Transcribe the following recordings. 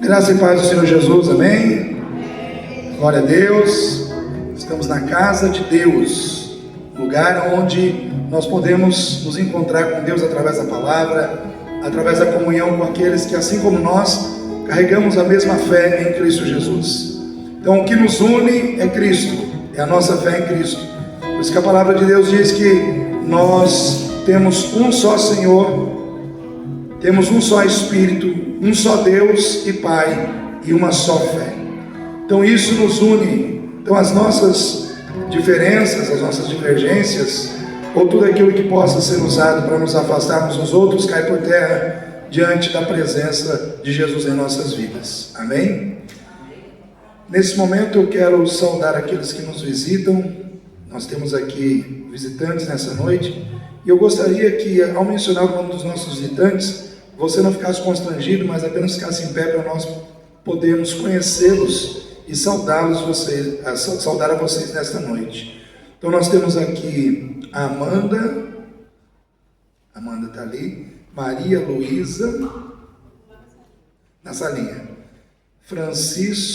Graça e paz do Senhor Jesus, amém? Glória a Deus. Estamos na casa de Deus, lugar onde nós podemos nos encontrar com Deus através da palavra, através da comunhão com aqueles que, assim como nós, carregamos a mesma fé em Cristo Jesus. Então, o que nos une é Cristo, é a nossa fé em Cristo. Por isso que a palavra de Deus diz que nós temos um só Senhor, temos um só Espírito, um só Deus e Pai e uma só fé. Então isso nos une. Então as nossas diferenças, as nossas divergências, ou tudo aquilo que possa ser usado para nos afastarmos dos outros, cai por terra diante da presença de Jesus em nossas vidas. Amém? Nesse momento eu quero saudar aqueles que nos visitam. Nós temos aqui visitantes nessa noite, e eu gostaria que, ao mencionar o nome dos nossos visitantes, você não ficasse constrangido, mas apenas ficasse em pé para nós podermos conhecê-los e saudar a vocês nesta noite. Então nós temos aqui a Amanda está ali, Maria Luísa, na salinha, Francisco,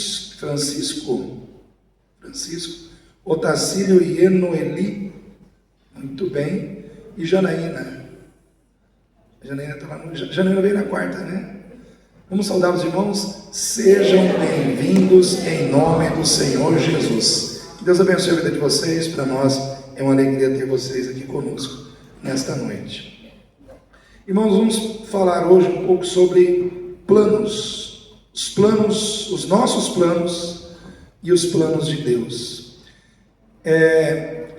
Otacílio e Enoeli, muito bem, e Janaína. Janaína está lá Janaína veio na quarta, né? Vamos saudar os irmãos. Sejam bem-vindos em nome do Senhor Jesus. Que Deus abençoe a vida de vocês. Para nós é uma alegria ter vocês aqui conosco nesta noite. Irmãos, vamos falar hoje um pouco sobre planos. Os nossos planos e os planos de Deus.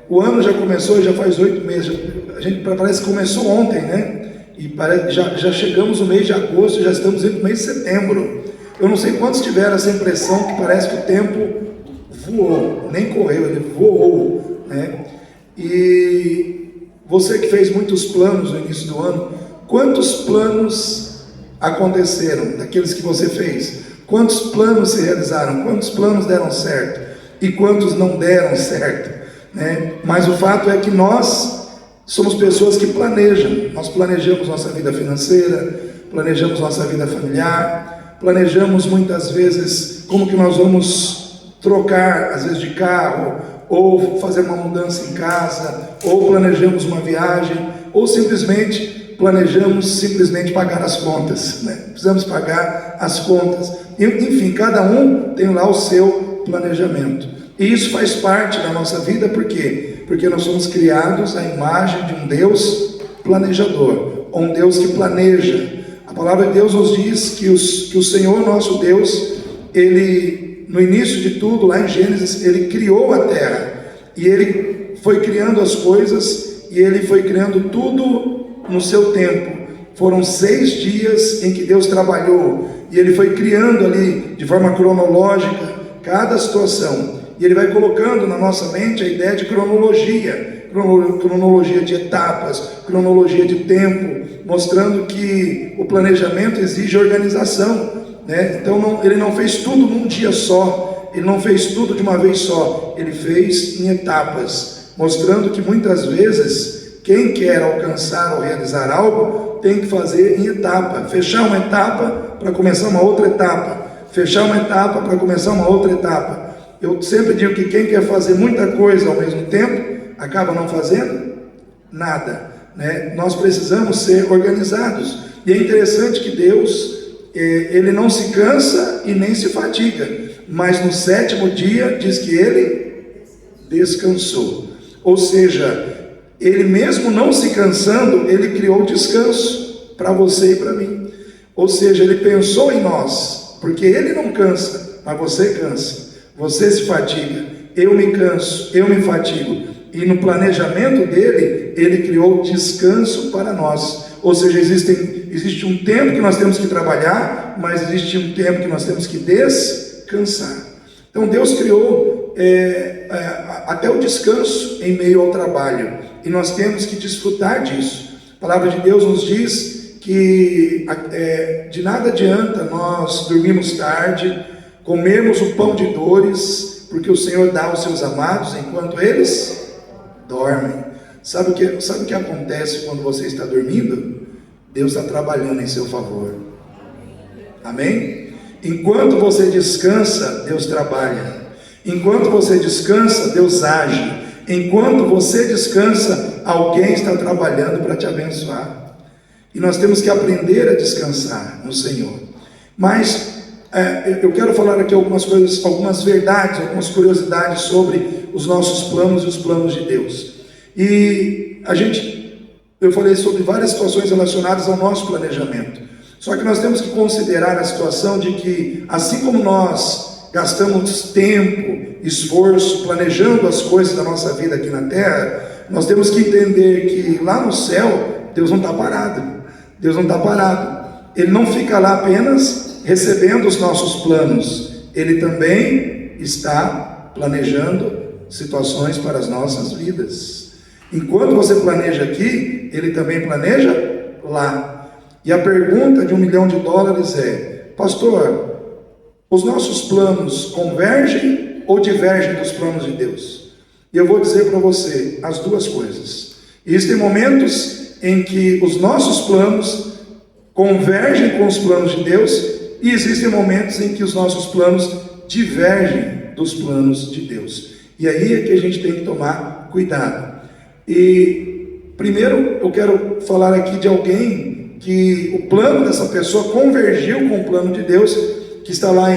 O ano já começou, já faz 8 meses. A gente parece que começou ontem, né? E já chegamos no mês de agosto, já estamos indo no mês de setembro. Eu não sei quantos tiveram essa impressão que parece que o tempo voou, nem correu, ele voou, né? E você que fez muitos planos no início do ano, quantos planos aconteceram daqueles que você fez? Quantos planos se realizaram? Quantos planos deram certo? E quantos não deram certo, né? Mas o fato é que nós somos pessoas que planejam. Nós planejamos nossa vida financeira, planejamos nossa vida familiar, planejamos muitas vezes como que nós vamos trocar, às vezes, de carro, ou fazer uma mudança em casa, ou planejamos uma viagem, ou simplesmente planejamos pagar as contas, né? Precisamos pagar as contas. Enfim, cada um tem lá o seu planejamento. E isso faz parte da nossa vida, por quê? Porque nós somos criados à imagem de um Deus planejador, ou um Deus que planeja. A palavra de Deus nos diz que o Senhor nosso Deus, Ele, no início de tudo, lá em Gênesis, Ele criou a terra, e Ele foi criando as coisas, e Ele foi criando tudo no seu tempo. Foram 6 dias em que Deus trabalhou, e Ele foi criando ali, de forma cronológica, cada situação. E Ele vai colocando na nossa mente a ideia de cronologia de etapas, cronologia de tempo, mostrando que o planejamento exige organização, né? Então Ele não fez tudo num dia só, Ele não fez tudo de uma vez só, Ele fez em etapas, mostrando que muitas vezes quem quer alcançar ou realizar algo tem que fazer em etapa, fechar uma etapa para começar uma outra etapa, fechar uma etapa para começar uma outra etapa. Eu sempre digo que quem quer fazer muita coisa ao mesmo tempo, acaba não fazendo nada, né? Nós precisamos ser organizados. E é interessante que Deus, Ele não se cansa e nem se fatiga, mas no 7º dia diz que Ele descansou. Ou seja, Ele mesmo não se cansando, Ele criou descanso para você e para mim. Ou seja, Ele pensou em nós, porque Ele não cansa, mas você cansa. Você se fatiga, eu me canso, eu me fatigo. E no planejamento dele, Ele criou descanso para nós. Ou seja, existe um tempo que nós temos que trabalhar, mas existe um tempo que nós temos que descansar. Então Deus criou até o descanso em meio ao trabalho. E nós temos que desfrutar disso. A palavra de Deus nos diz que de nada adianta nós dormirmos tarde, comermos o pão de dores, porque o Senhor dá aos seus amados enquanto eles dormem. Sabe o que acontece quando você está dormindo? Deus está trabalhando em seu favor. Amém? Enquanto você descansa, Deus trabalha. Enquanto você descansa, Deus age. Enquanto você descansa, alguém está trabalhando para te abençoar. E nós temos que aprender a descansar no Senhor. Mas eu quero falar aqui algumas coisas, algumas verdades, algumas curiosidades sobre os nossos planos e os planos de Deus. E eu falei sobre várias situações relacionadas ao nosso planejamento. Só que nós temos que considerar a situação de que, assim como nós gastamos tempo, esforço, planejando as coisas da nossa vida aqui na terra, nós temos que entender que lá no céu, Deus não está parado. Deus não está parado. Ele não fica lá apenas recebendo os nossos planos. Ele também está planejando situações para as nossas vidas. Enquanto você planeja aqui, Ele também planeja lá. E a pergunta de $1 milhão é: pastor, os nossos planos convergem ou divergem dos planos de Deus? E eu vou dizer para você as duas coisas. Existem momentos em que os nossos planos convergem com os planos de Deus, e existem momentos em que os nossos planos divergem dos planos de Deus. E aí é que a gente tem que tomar cuidado. E primeiro eu quero falar aqui de alguém que o plano dessa pessoa convergiu com o plano de Deus, que está lá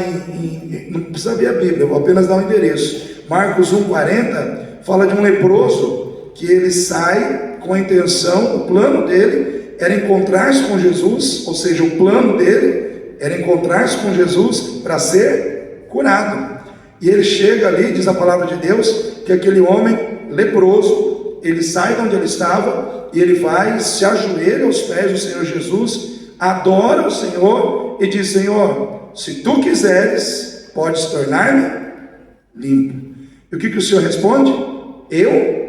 não precisa ver a Bíblia, eu vou apenas dar um endereço. Marcos 1,40 fala de um leproso que ele sai com a intenção, o plano dele era encontrar-se com Jesus, ou seja, o plano dele era encontrar-se com Jesus para ser curado. E ele chega ali, diz a palavra de Deus, que aquele homem leproso, ele sai de onde ele estava, e ele vai, se ajoelha aos pés do Senhor Jesus, adora o Senhor, e diz: Senhor, se tu quiseres, podes tornar-me limpo. E o que o Senhor responde? Eu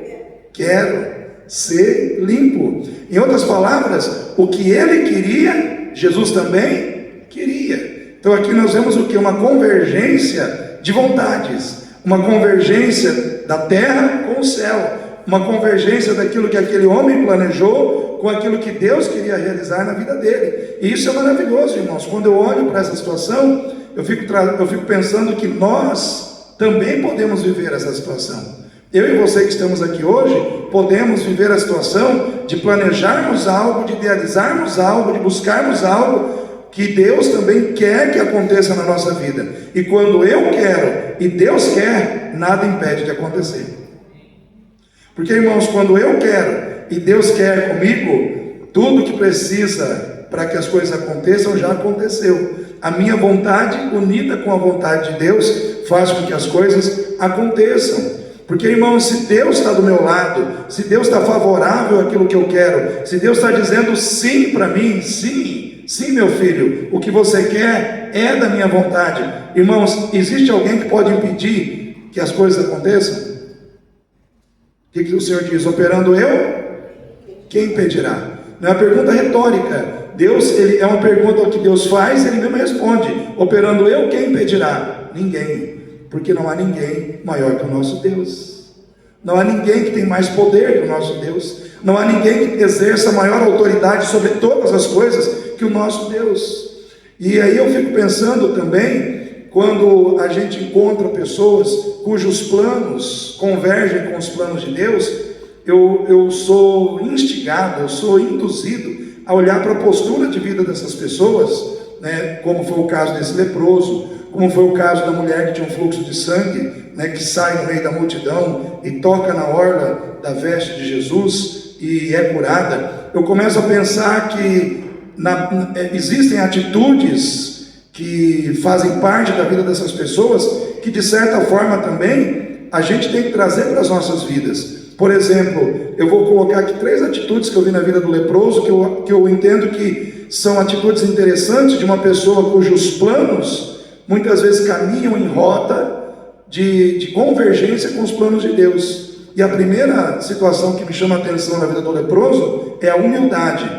quero ser limpo. Em outras palavras, o que ele queria, Jesus também queria. Então aqui nós vemos o que? Uma convergência de vontades, uma convergência da terra com o céu, uma convergência daquilo que aquele homem planejou com aquilo que Deus queria realizar na vida dele. E isso é maravilhoso, irmãos. Quando eu olho para essa situação, eu fico pensando que nós também podemos viver essa situação. Eu e você que estamos aqui hoje, podemos viver a situação de planejarmos algo, de idealizarmos algo, de buscarmos algo que Deus também quer que aconteça na nossa vida. E quando eu quero e Deus quer, nada impede de acontecer. Porque, irmãos, quando eu quero e Deus quer comigo, tudo que precisa para que as coisas aconteçam já aconteceu. A minha vontade, unida com a vontade de Deus, faz com que as coisas aconteçam. Porque, irmãos, se Deus está do meu lado, se Deus está favorável àquilo que eu quero, se Deus está dizendo sim para mim, sim, meu filho, o que você quer é da minha vontade. Irmãos, existe alguém que pode impedir que as coisas aconteçam? O que o Senhor diz? Operando eu, quem impedirá? Não é uma pergunta retórica. Ele é uma pergunta que Deus faz, Ele mesmo responde: operando eu, quem impedirá? Ninguém. Porque não há ninguém maior que o nosso Deus. Não há ninguém que tem mais poder que o nosso Deus. Não há ninguém que exerça maior autoridade sobre todas as coisas que o nosso Deus. E aí eu fico pensando também, quando a gente encontra pessoas cujos planos convergem com os planos de Deus, eu sou instigado, eu sou induzido a olhar para a postura de vida dessas pessoas, né, como foi o caso desse leproso, como foi o caso da mulher que tinha um fluxo de sangue, né, que sai no meio da multidão e toca na orla da veste de Jesus e é curada. Eu começo a pensar que existem atitudes que fazem parte da vida dessas pessoas, que de certa forma também a gente tem que trazer para as nossas vidas. Por exemplo, eu vou colocar aqui 3 atitudes que eu vi na vida do leproso, que eu entendo que são atitudes interessantes de uma pessoa cujos planos muitas vezes caminham em rota de convergência com os planos de Deus. E a primeira situação que me chama a atenção na vida do leproso é a humildade.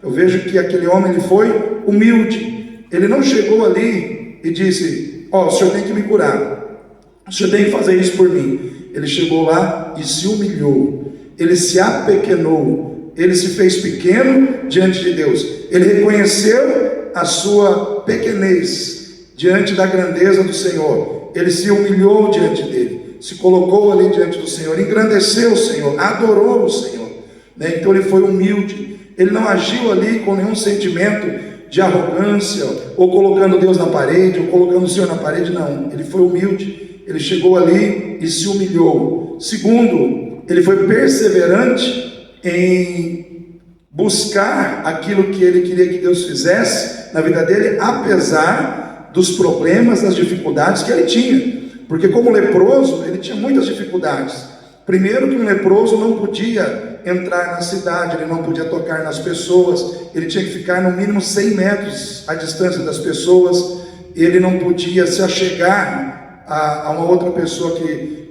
Eu vejo que aquele homem ele foi humilde. Ele não chegou ali e disse: o senhor tem que me curar, o senhor tem que fazer isso por mim. Ele chegou lá e se humilhou, ele se apequenou, ele se fez pequeno diante de Deus. Ele reconheceu a sua pequenez diante da grandeza do Senhor. Ele se humilhou diante dele, se colocou ali diante do Senhor, engrandeceu o Senhor, adorou o Senhor, né? Então ele foi humilde, ele não agiu ali com nenhum sentimento de arrogância, ou colocando Deus na parede, ou colocando o Senhor na parede. Não, ele foi humilde, ele chegou ali e se humilhou. Segundo, ele foi perseverante em buscar aquilo que ele queria que Deus fizesse na vida dele, apesar dos problemas, das dificuldades que ele tinha, porque como leproso, ele tinha muitas dificuldades. Primeiro, que um leproso não podia entrar na cidade, ele não podia tocar nas pessoas, ele tinha que ficar no mínimo 100 metros à distância das pessoas, ele não podia se achegar a uma outra pessoa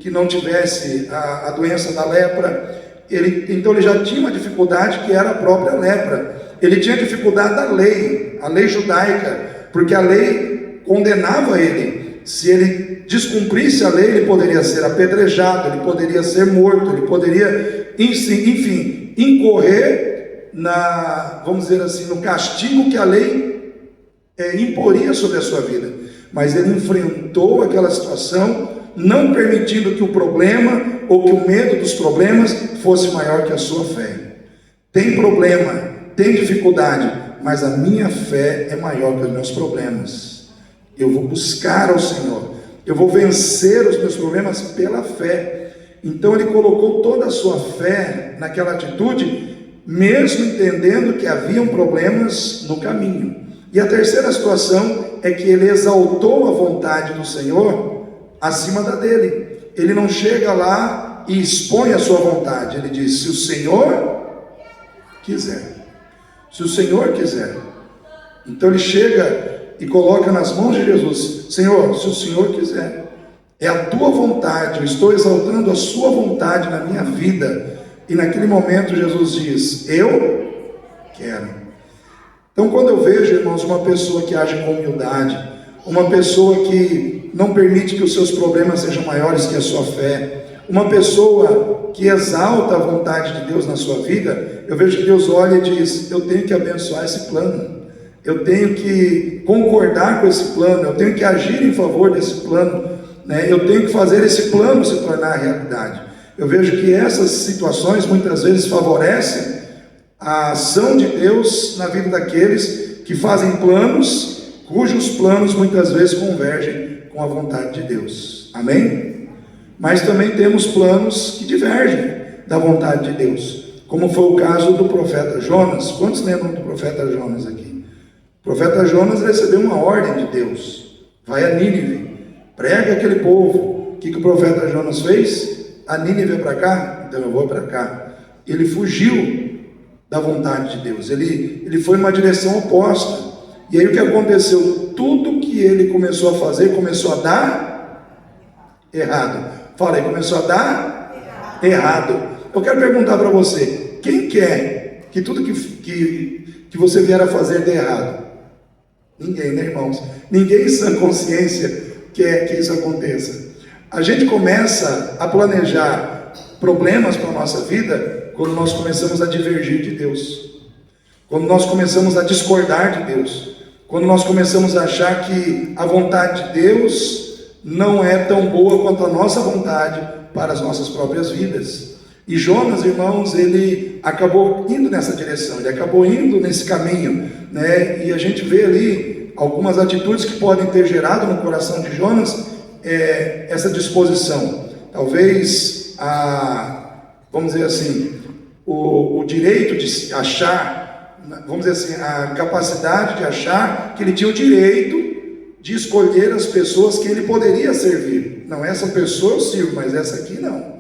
que não tivesse a doença da lepra. Então ele já tinha uma dificuldade que era a própria lepra. Ele tinha dificuldade da lei, a lei judaica, porque a lei condenava ele. Se ele descumprisse a lei, ele poderia ser apedrejado, ele poderia ser morto, ele poderia, enfim, incorrer vamos dizer assim, no castigo que a lei imporia sobre a sua vida. Mas ele enfrentou aquela situação, não permitindo que o problema ou que o medo dos problemas fosse maior que a sua fé. Tem problema, tem dificuldade, mas a minha fé é maior que os meus problemas. Eu vou buscar ao Senhor, eu vou vencer os meus problemas pela fé. Então ele colocou toda a sua fé naquela atitude, mesmo entendendo que haviam problemas no caminho. E a terceira situação é que ele exaltou a vontade do Senhor acima da dele. Ele não chega lá e expõe a sua vontade, ele diz: se o Senhor quiser, se o Senhor quiser. Então ele chega e coloca nas mãos de Jesus: Senhor, se o Senhor quiser, é a tua vontade, eu estou exaltando a sua vontade na minha vida. E naquele momento Jesus diz: eu quero. Então quando eu vejo, irmãos, uma pessoa que age com humildade, uma pessoa que não permite que os seus problemas sejam maiores que a sua fé, uma pessoa que exalta a vontade de Deus na sua vida, eu vejo que Deus olha e diz: eu tenho que abençoar esse plano, eu tenho que concordar com esse plano, eu tenho que agir em favor desse plano, né? Eu tenho que fazer esse plano se tornar realidade. Eu vejo que essas situações muitas vezes favorecem a ação de Deus na vida daqueles que fazem planos, cujos planos muitas vezes convergem com a vontade de Deus. Amém? Mas também temos planos que divergem da vontade de Deus, como foi o caso do profeta Jonas. Quantos lembram do profeta Jonas aqui? O profeta Jonas recebeu uma ordem de Deus: vai a Nínive, prega aquele povo. O que o profeta Jonas fez? A Nínive é para cá? Então eu vou para cá. Ele fugiu da vontade de Deus, ele foi numa direção oposta. E aí o que aconteceu? Tudo que ele começou a fazer começou a dar errado. Fala aí, começou a dar errado. Eu quero perguntar para você: quem quer que tudo que você vier a fazer dê errado? Ninguém, né, irmãos? Ninguém em sã consciência quer que isso aconteça. A gente começa a planejar problemas para a nossa vida quando nós começamos a divergir de Deus, quando nós começamos a discordar de Deus, quando nós começamos a achar que a vontade de Deus não é tão boa quanto a nossa vontade para as nossas próprias vidas. E Jonas, irmãos, ele acabou indo nessa direção, ele acabou indo nesse caminho, né? E a gente vê ali algumas atitudes que podem ter gerado no coração de Jonas essa disposição. Talvez vamos dizer assim, o direito de achar, vamos dizer assim, a capacidade de achar que ele tinha o direito de escolher as pessoas que ele poderia servir. Não, essa pessoa eu sirvo, mas essa aqui não.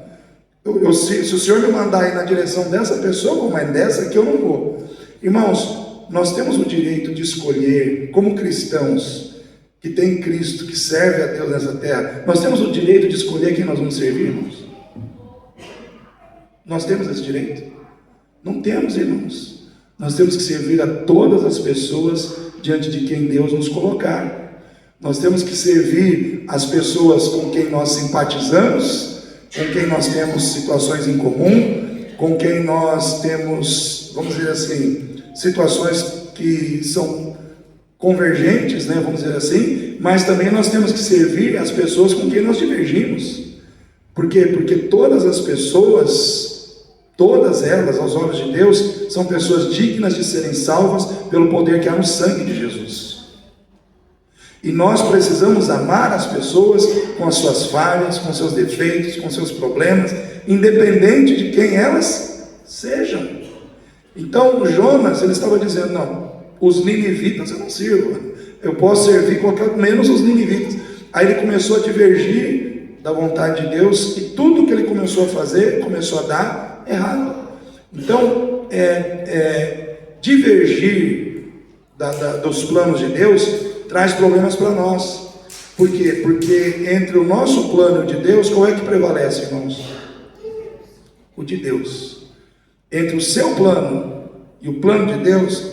Se o Senhor me mandar ir na direção dessa pessoa, eu vou, mas dessa aqui eu não vou. Irmãos, nós temos o direito de escolher, como cristãos que tem Cristo, que serve a Deus nessa terra, nós temos o direito de escolher quem nós vamos servir, irmãos. Nós temos esse direito? Não temos, irmãos. Nós temos que servir a todas as pessoas diante de quem Deus nos colocar. Nós temos que servir as pessoas com quem nós simpatizamos, com quem nós temos situações em comum, com quem nós temos, vamos dizer assim, situações que são convergentes, né, vamos dizer assim, mas também nós temos que servir as pessoas com quem nós divergimos. Por quê? Porque todas as pessoas, todas elas, aos olhos de Deus, são pessoas dignas de serem salvas pelo poder que há no sangue de Jesus. E nós precisamos amar as pessoas com as suas falhas, com seus defeitos, com seus problemas, independente de quem elas sejam. Então Jonas, ele estava dizendo, não, os ninivitas eu não sirvo, eu posso servir qualquer, menos os ninivitas. Aí ele começou a divergir da vontade de Deus, e tudo que ele começou a fazer, começou a dar errado. Então, divergir dos planos de Deus traz problemas para nós. Por quê? Porque entre o nosso plano de Deus, qual é que prevalece, irmãos? O de Deus. Entre o seu plano e o plano de Deus,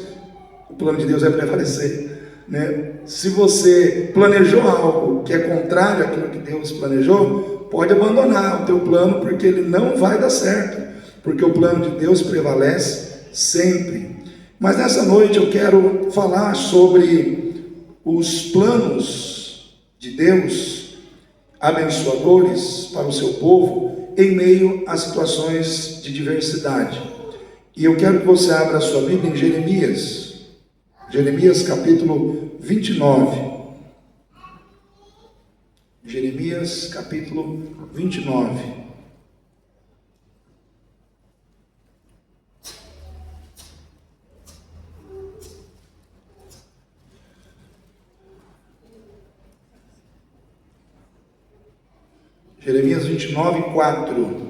o plano de Deus vai prevalecer, né? Se você planejou algo que é contrário àquilo que Deus planejou, pode abandonar o teu plano, porque ele não vai dar certo, porque o plano de Deus prevalece sempre. Mas nessa noite eu quero falar sobre os planos de Deus abençoadores para o seu povo em meio a situações de diversidade. E eu quero que você abra a sua Bíblia em Jeremias capítulo 29. Jeremias capítulo 29. Jeremias 29, 4.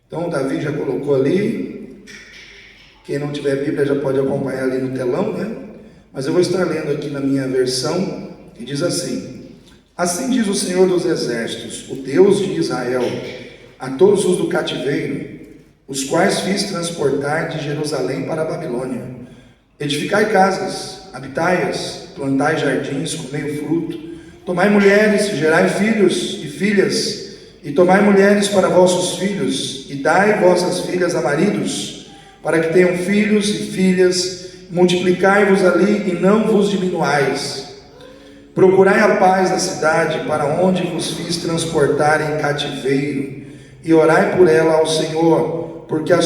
Então, Davi já colocou ali. Quem não tiver Bíblia já pode acompanhar ali no telão, né? Mas eu vou estar lendo aqui na minha versão, que diz assim: assim diz o Senhor dos Exércitos, o Deus de Israel, a todos os do cativeiro, os quais fiz transportar de Jerusalém para a Babilônia: edificai casas, habitai-as, plantai jardins, comei o fruto, tomai mulheres, gerai filhos e filhas, e tomai mulheres para vossos filhos, e dai vossas filhas a maridos, para que tenham filhos e filhas, multiplicai-vos ali e não vos diminuais. Procurai a paz da cidade, para onde vos fiz transportar em cativeiro, e orai por ela ao Senhor, porque na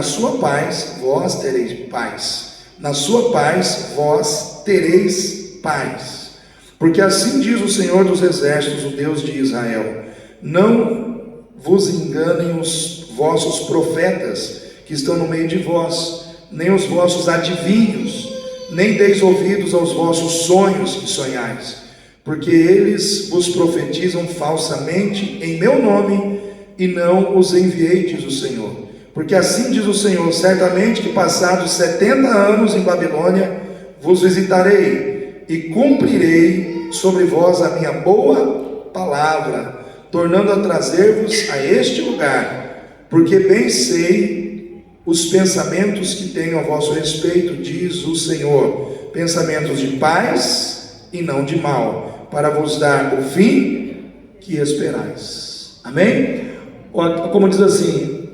sua paz vós tereis paz. Na sua paz vós tereis paz. Porque assim diz o Senhor dos Exércitos, o Deus de Israel: não vos enganem os vossos profetas que estão no meio de vós, nem os vossos adivinhos, nem deis ouvidos aos vossos sonhos que sonhais, porque eles vos profetizam falsamente em meu nome, e não os enviei, diz o Senhor. Porque assim diz o Senhor: certamente que passados 70 anos em Babilônia, vos visitarei, e cumprirei sobre vós a minha boa palavra, tornando a trazer-vos a este lugar, porque bem sei os pensamentos que tenho a vosso respeito, diz o Senhor, pensamentos de paz e não de mal, para vos dar o fim que esperais. Amém? Como diz assim,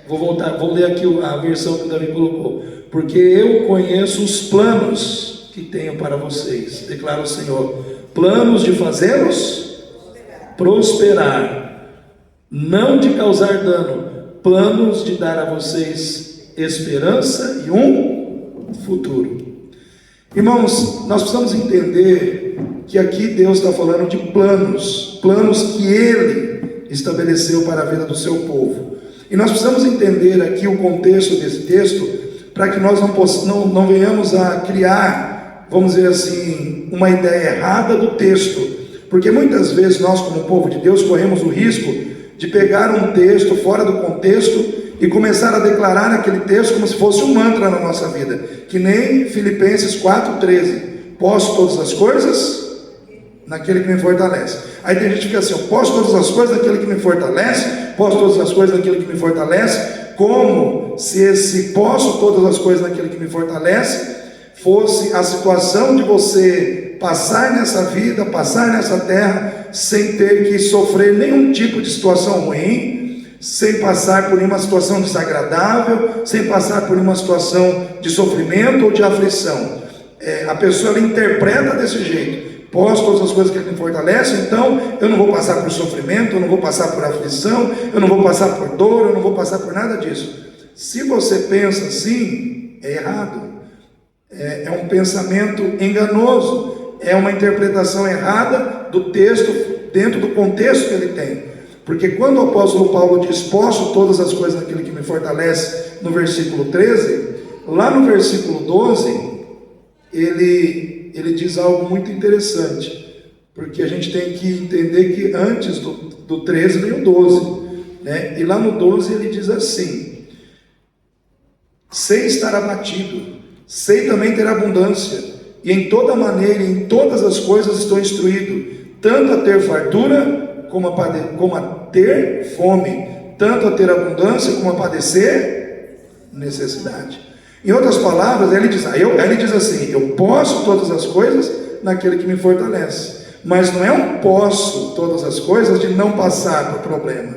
vou ler aqui a versão que o Davi colocou: porque eu conheço os planos que tenho para vocês, declara o Senhor, planos de fazê-los prosperar, não de causar dano, planos de dar a vocês esperança e um futuro. Irmãos, nós precisamos entender que aqui Deus está falando de planos que Ele estabeleceu para a vida do seu povo. E nós precisamos entender aqui o contexto desse texto, para que nós não venhamos a criar, vamos dizer assim, uma ideia errada do texto, porque muitas vezes nós, como povo de Deus, corremos o risco de pegar um texto fora do contexto e começar a declarar aquele texto como se fosse um mantra na nossa vida, que nem Filipenses 4,13: posso todas as coisas naquele que me fortalece. Aí tem gente que fica assim: eu posso todas as coisas naquele que me fortalece, posso todas as coisas naquele que me fortalece, como se esse posso todas as coisas naquele que me fortalece fosse a situação de você passar nessa vida, passar nessa terra, sem ter que sofrer nenhum tipo de situação ruim, sem passar por nenhuma situação desagradável, sem passar por nenhuma situação de sofrimento ou de aflição. A pessoa ela interpreta desse jeito: posso todas as coisas que me fortalecem, então eu não vou passar por sofrimento, eu não vou passar por aflição, eu não vou passar por dor, eu não vou passar por nada disso. Se você pensa assim, é errado. É um pensamento enganoso, é uma interpretação errada do texto, dentro do contexto que ele tem. Porque quando o apóstolo Paulo diz: posso todas as coisas naquele que me fortalece, no versículo 13, lá no versículo 12, ele diz algo muito interessante, porque a gente tem que entender que antes do 13 vem o 12, né? E lá no 12 ele diz assim: sei estar abatido, sei também ter abundância, e em toda maneira e em todas as coisas estou instruído, tanto a ter fartura como a ter fome, tanto a ter abundância como a padecer necessidade. Em outras palavras, ele diz assim: eu posso todas as coisas naquele que me fortalece. Mas não é um posso todas as coisas de não passar por problema.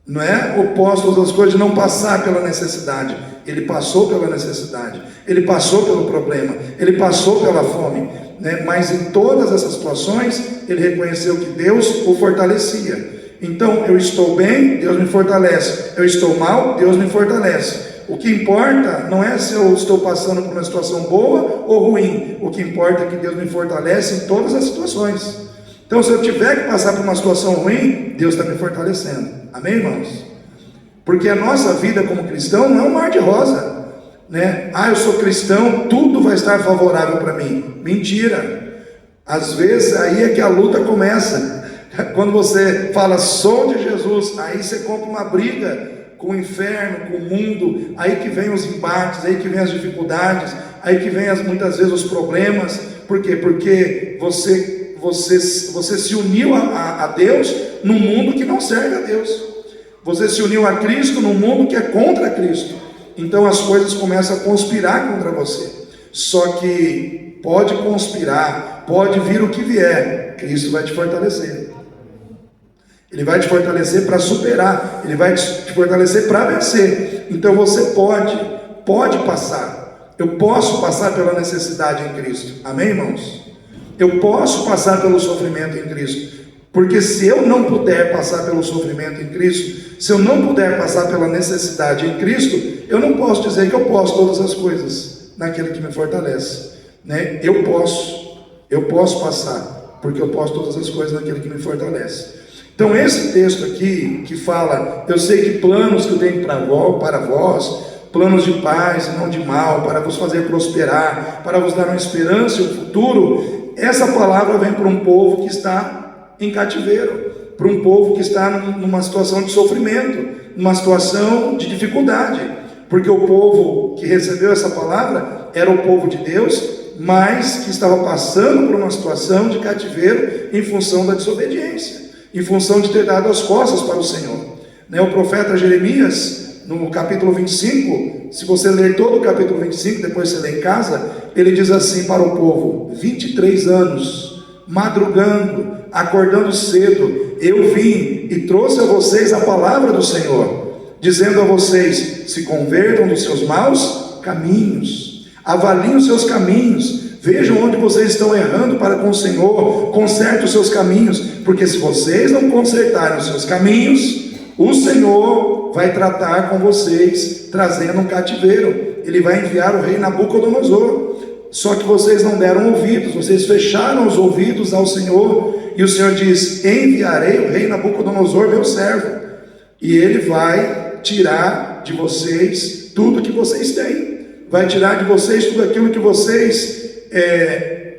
Não é o posso todas as coisas de não passar pela necessidade. Ele passou pela necessidade, ele passou pelo problema, ele passou pela fome, né? Mas em todas essas situações, ele reconheceu que Deus o fortalecia. Então, eu estou bem, Deus me fortalece. Eu estou mal, Deus me fortalece. O que importa não é se eu estou passando por uma situação boa ou ruim. O que importa é que Deus me fortalece em todas as situações. Então, se eu tiver que passar por uma situação ruim, Deus está me fortalecendo. Amém, irmãos? Porque a nossa vida como cristão não é um mar de rosa, né? Eu sou cristão, tudo vai estar favorável para mim. Mentira. Às vezes aí é que a luta começa. Quando você fala sou de Jesus, aí você compra uma briga com o inferno, com o mundo, aí que vem os embates, aí que vem as dificuldades, aí que vem muitas vezes os problemas. Por quê? Porque você se uniu a Deus num mundo que não serve a Deus. Você se uniu a Cristo num mundo que é contra Cristo. Então as coisas começam a conspirar contra você. Só que pode conspirar, pode vir o que vier, Cristo vai te fortalecer. Ele vai te fortalecer para superar, ele vai te fortalecer para vencer. Então você pode passar. Eu posso passar pela necessidade em Cristo. Amém, irmãos? Eu posso passar pelo sofrimento em Cristo. Porque se eu não puder passar pelo sofrimento em Cristo, se eu não puder passar pela necessidade em Cristo, eu não posso dizer que eu posso todas as coisas naquele que me fortalece, né? Eu posso passar, porque eu posso todas as coisas naquele que me fortalece. Então esse texto aqui, que fala: eu sei que planos que eu tenho para vós, planos de paz e não de mal, para vos fazer prosperar, para vos dar uma esperança e um futuro. Essa palavra vem para um povo que está em cativeiro, para um povo que está numa situação de sofrimento, numa situação de dificuldade, porque o povo que recebeu essa palavra era o povo de Deus, mas que estava passando por uma situação de cativeiro em função da desobediência, em função de ter dado as costas para o Senhor, né? O profeta Jeremias, no capítulo 25, se você ler todo o capítulo 25, depois você lê em casa, ele diz assim para o povo: 23 anos, madrugando, acordando cedo, eu vim e trouxe a vocês a palavra do Senhor, dizendo a vocês: se convertam dos seus maus caminhos, avaliem os seus caminhos, vejam onde vocês estão errando para com o Senhor, consertem os seus caminhos, porque se vocês não consertarem os seus caminhos, o Senhor vai tratar com vocês, trazendo um cativeiro. Ele vai enviar o rei Nabucodonosor. Só que vocês não deram ouvidos, vocês fecharam os ouvidos ao Senhor, e o Senhor diz: enviarei o rei Nabucodonosor, meu servo, e ele vai tirar de vocês tudo que vocês têm, vai tirar de vocês tudo aquilo que vocês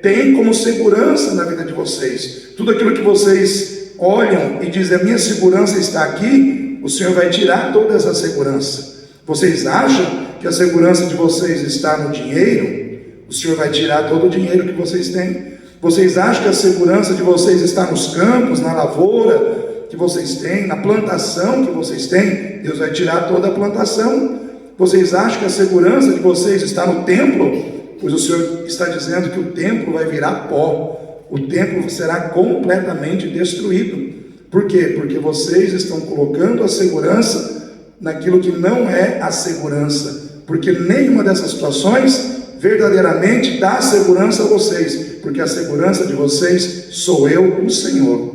têm como segurança na vida de vocês, tudo aquilo que vocês olham e dizem: a minha segurança está aqui. O Senhor vai tirar toda essa segurança. Vocês acham que a segurança de vocês está no dinheiro? O Senhor vai tirar todo o dinheiro que vocês têm. Vocês acham que a segurança de vocês está nos campos, na lavoura que vocês têm, na plantação que vocês têm? Deus vai tirar toda a plantação. Vocês acham que a segurança de vocês está no templo? pois o Senhor está dizendo que o templo vai virar pó, o templo será completamente destruído. Por quê? Porque vocês estão colocando a segurança naquilo que não é a segurança, porque nenhuma dessas situações verdadeiramente dá segurança a vocês, porque a segurança de vocês sou eu, o Senhor,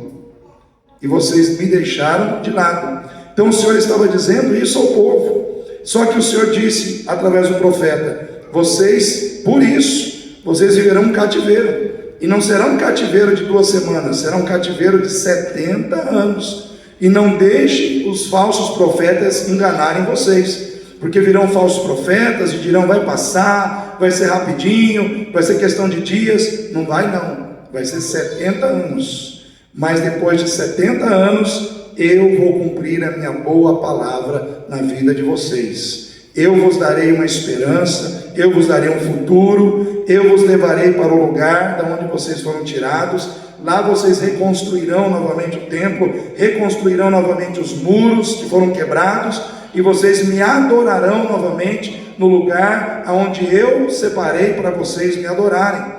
e vocês me deixaram de lado. Então o Senhor estava dizendo isso ao povo, só que o Senhor disse através do profeta: vocês, por isso, vocês viverão um cativeiro, e não será um cativeiro de 2 semanas, será um cativeiro de 70 anos, e não deixe os falsos profetas enganarem vocês, porque virão falsos profetas e dirão: vai passar, vai ser rapidinho, vai ser questão de dias. Não vai não, vai ser 70 anos, mas depois de 70 anos, eu vou cumprir a minha boa palavra na vida de vocês. Eu vos darei uma esperança, eu vos darei um futuro, eu vos levarei para o lugar da onde vocês foram tirados. Lá vocês reconstruirão novamente o templo, reconstruirão novamente os muros que foram quebrados, e vocês me adorarão novamente no lugar aonde eu separei para vocês me adorarem.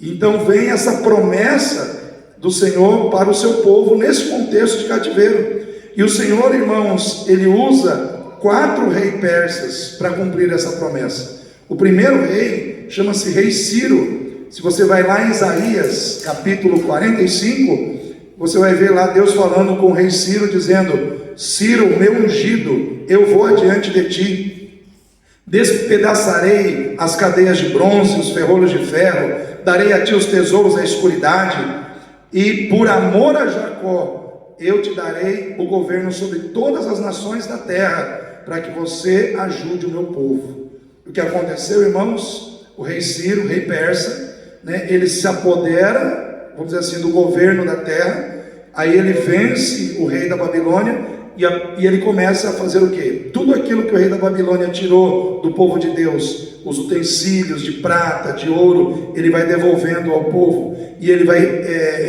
Então vem essa promessa do Senhor para o seu povo nesse contexto de cativeiro. E o Senhor, irmãos, ele usa 4 reis persas para cumprir essa promessa. O primeiro rei chama-se rei Ciro. Se você vai lá em Isaías capítulo 45, você vai ver lá Deus falando com o rei Ciro, dizendo: Ciro, meu ungido, eu vou adiante de ti, despedaçarei as cadeias de bronze, os ferrolhos de ferro, darei a ti os tesouros da escuridade, e por amor a Jacó, eu te darei o governo sobre todas as nações da terra, para que você ajude o meu povo. O que aconteceu, irmãos? O rei Ciro, rei persa, ele se apodera, vamos dizer assim, do governo da terra. Aí ele vence o rei da Babilônia, e ele começa a fazer o quê? Tudo aquilo que o rei da Babilônia tirou do povo de Deus, os utensílios de prata, de ouro, ele vai devolvendo ao povo, e ele vai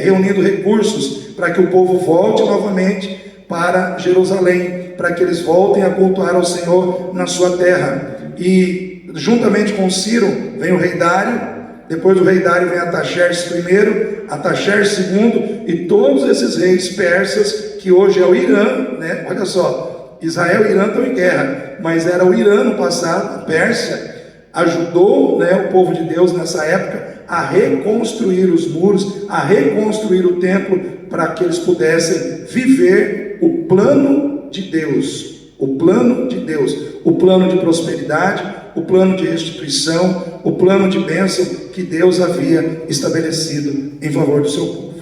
reunindo recursos para que o povo volte novamente para Jerusalém, para que eles voltem a cultuar ao Senhor na sua terra. E juntamente com Ciro vem o rei Dário. Depois do rei Dário vem Ataxerxes I, Ataxerxes II, e todos esses reis persas, que hoje é o Irã, Olha só, Israel e Irã estão em guerra, mas era o Irã no passado. A Pérsia ajudou o povo de Deus nessa época a reconstruir os muros, a reconstruir o templo, para que eles pudessem viver o plano de Deus, o plano de Deus, o plano de prosperidade, o plano de restituição, o plano de bênção que Deus havia estabelecido em favor do seu povo.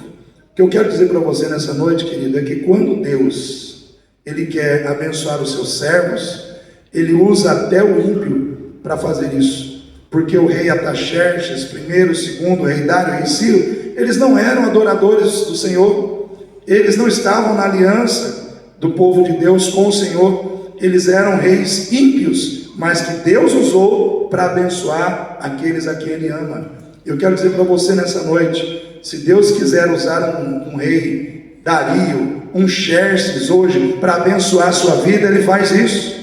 O que eu quero dizer para você nessa noite, querido, é que quando Deus, ele quer abençoar os seus servos, ele usa até o ímpio para fazer isso, porque o rei Ataxerxes, primeiro, segundo, o rei Dário, o rei Ciro, eles não eram adoradores do Senhor, eles não estavam na aliança do povo de Deus com o Senhor, eles eram reis ímpios, mas que Deus usou para abençoar aqueles a quem Ele ama. Eu quero dizer para você nessa noite, se Deus quiser usar um rei Dario, um Xerxes hoje, para abençoar a sua vida, Ele faz isso.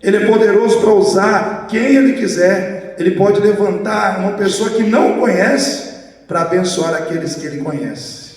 Ele é poderoso para usar quem Ele quiser. Ele pode levantar uma pessoa que não o conhece para abençoar aqueles que Ele conhece.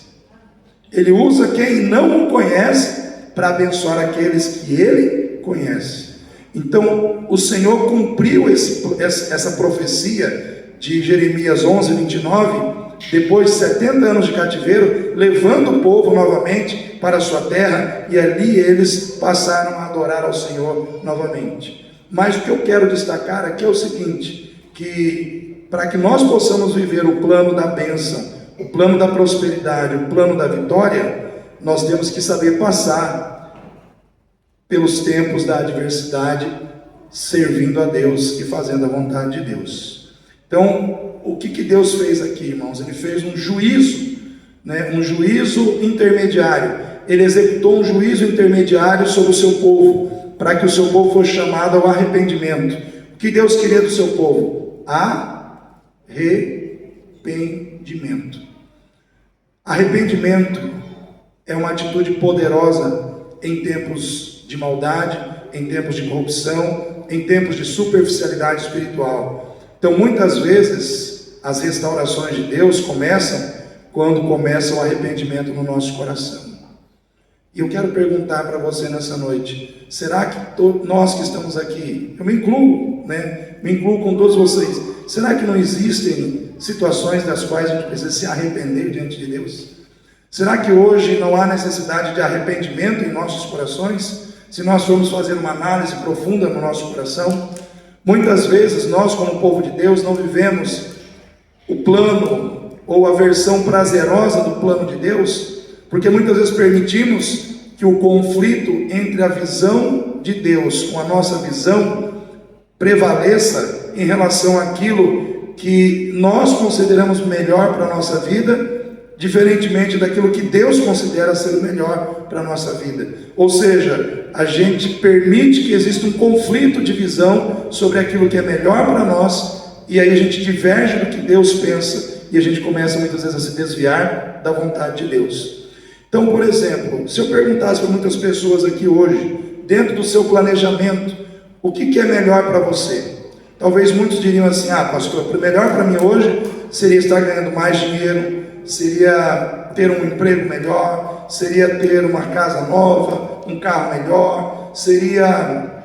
Ele usa quem não o conhece para abençoar aqueles que Ele conhece. Então o Senhor cumpriu essa profecia de Jeremias 11, 29, depois de 70 anos de cativeiro, levando o povo novamente para a sua terra, e ali eles passaram a adorar ao Senhor novamente. Mas o que eu quero destacar aqui é o seguinte, que para que nós possamos viver o plano da bênção, o plano da prosperidade, o plano da vitória, nós temos que saber passar pelos tempos da adversidade, servindo a Deus e fazendo a vontade de Deus. Então, o que Deus fez aqui, irmãos? Ele fez um juízo, um juízo intermediário. Ele executou um juízo intermediário sobre o seu povo, para que o seu povo fosse chamado ao arrependimento. O que Deus queria do seu povo? Arrependimento. Arrependimento é uma atitude poderosa em tempos de maldade, em tempos de corrupção, em tempos de superficialidade espiritual. Então, muitas vezes, as restaurações de Deus começam quando começa o arrependimento no nosso coração. E eu quero perguntar para você nessa noite, será que nós que estamos aqui, eu me incluo, né? Me incluo com todos vocês, será que não existem situações das quais a gente precisa se arrepender diante de Deus? Será que hoje não há necessidade de arrependimento em nossos corações? Se nós formos fazer uma análise profunda no nosso coração, muitas vezes nós, como povo de Deus, não vivemos o plano ou a versão prazerosa do plano de Deus, porque muitas vezes permitimos que o conflito entre a visão de Deus com a nossa visão prevaleça em relação àquilo que nós consideramos melhor para a nossa vida, diferentemente daquilo que Deus considera ser o melhor para a nossa vida. Ou seja, a gente permite que exista um conflito de visão sobre aquilo que é melhor para nós, e aí a gente diverge do que Deus pensa, e a gente começa muitas vezes a se desviar da vontade de Deus. Então, por exemplo, se eu perguntasse para muitas pessoas aqui hoje, dentro do seu planejamento, o que é melhor para você? Talvez muitos diriam assim: pastor, o melhor para mim hoje seria estar ganhando mais dinheiro, seria ter um emprego melhor, seria ter uma casa nova, um carro melhor, seria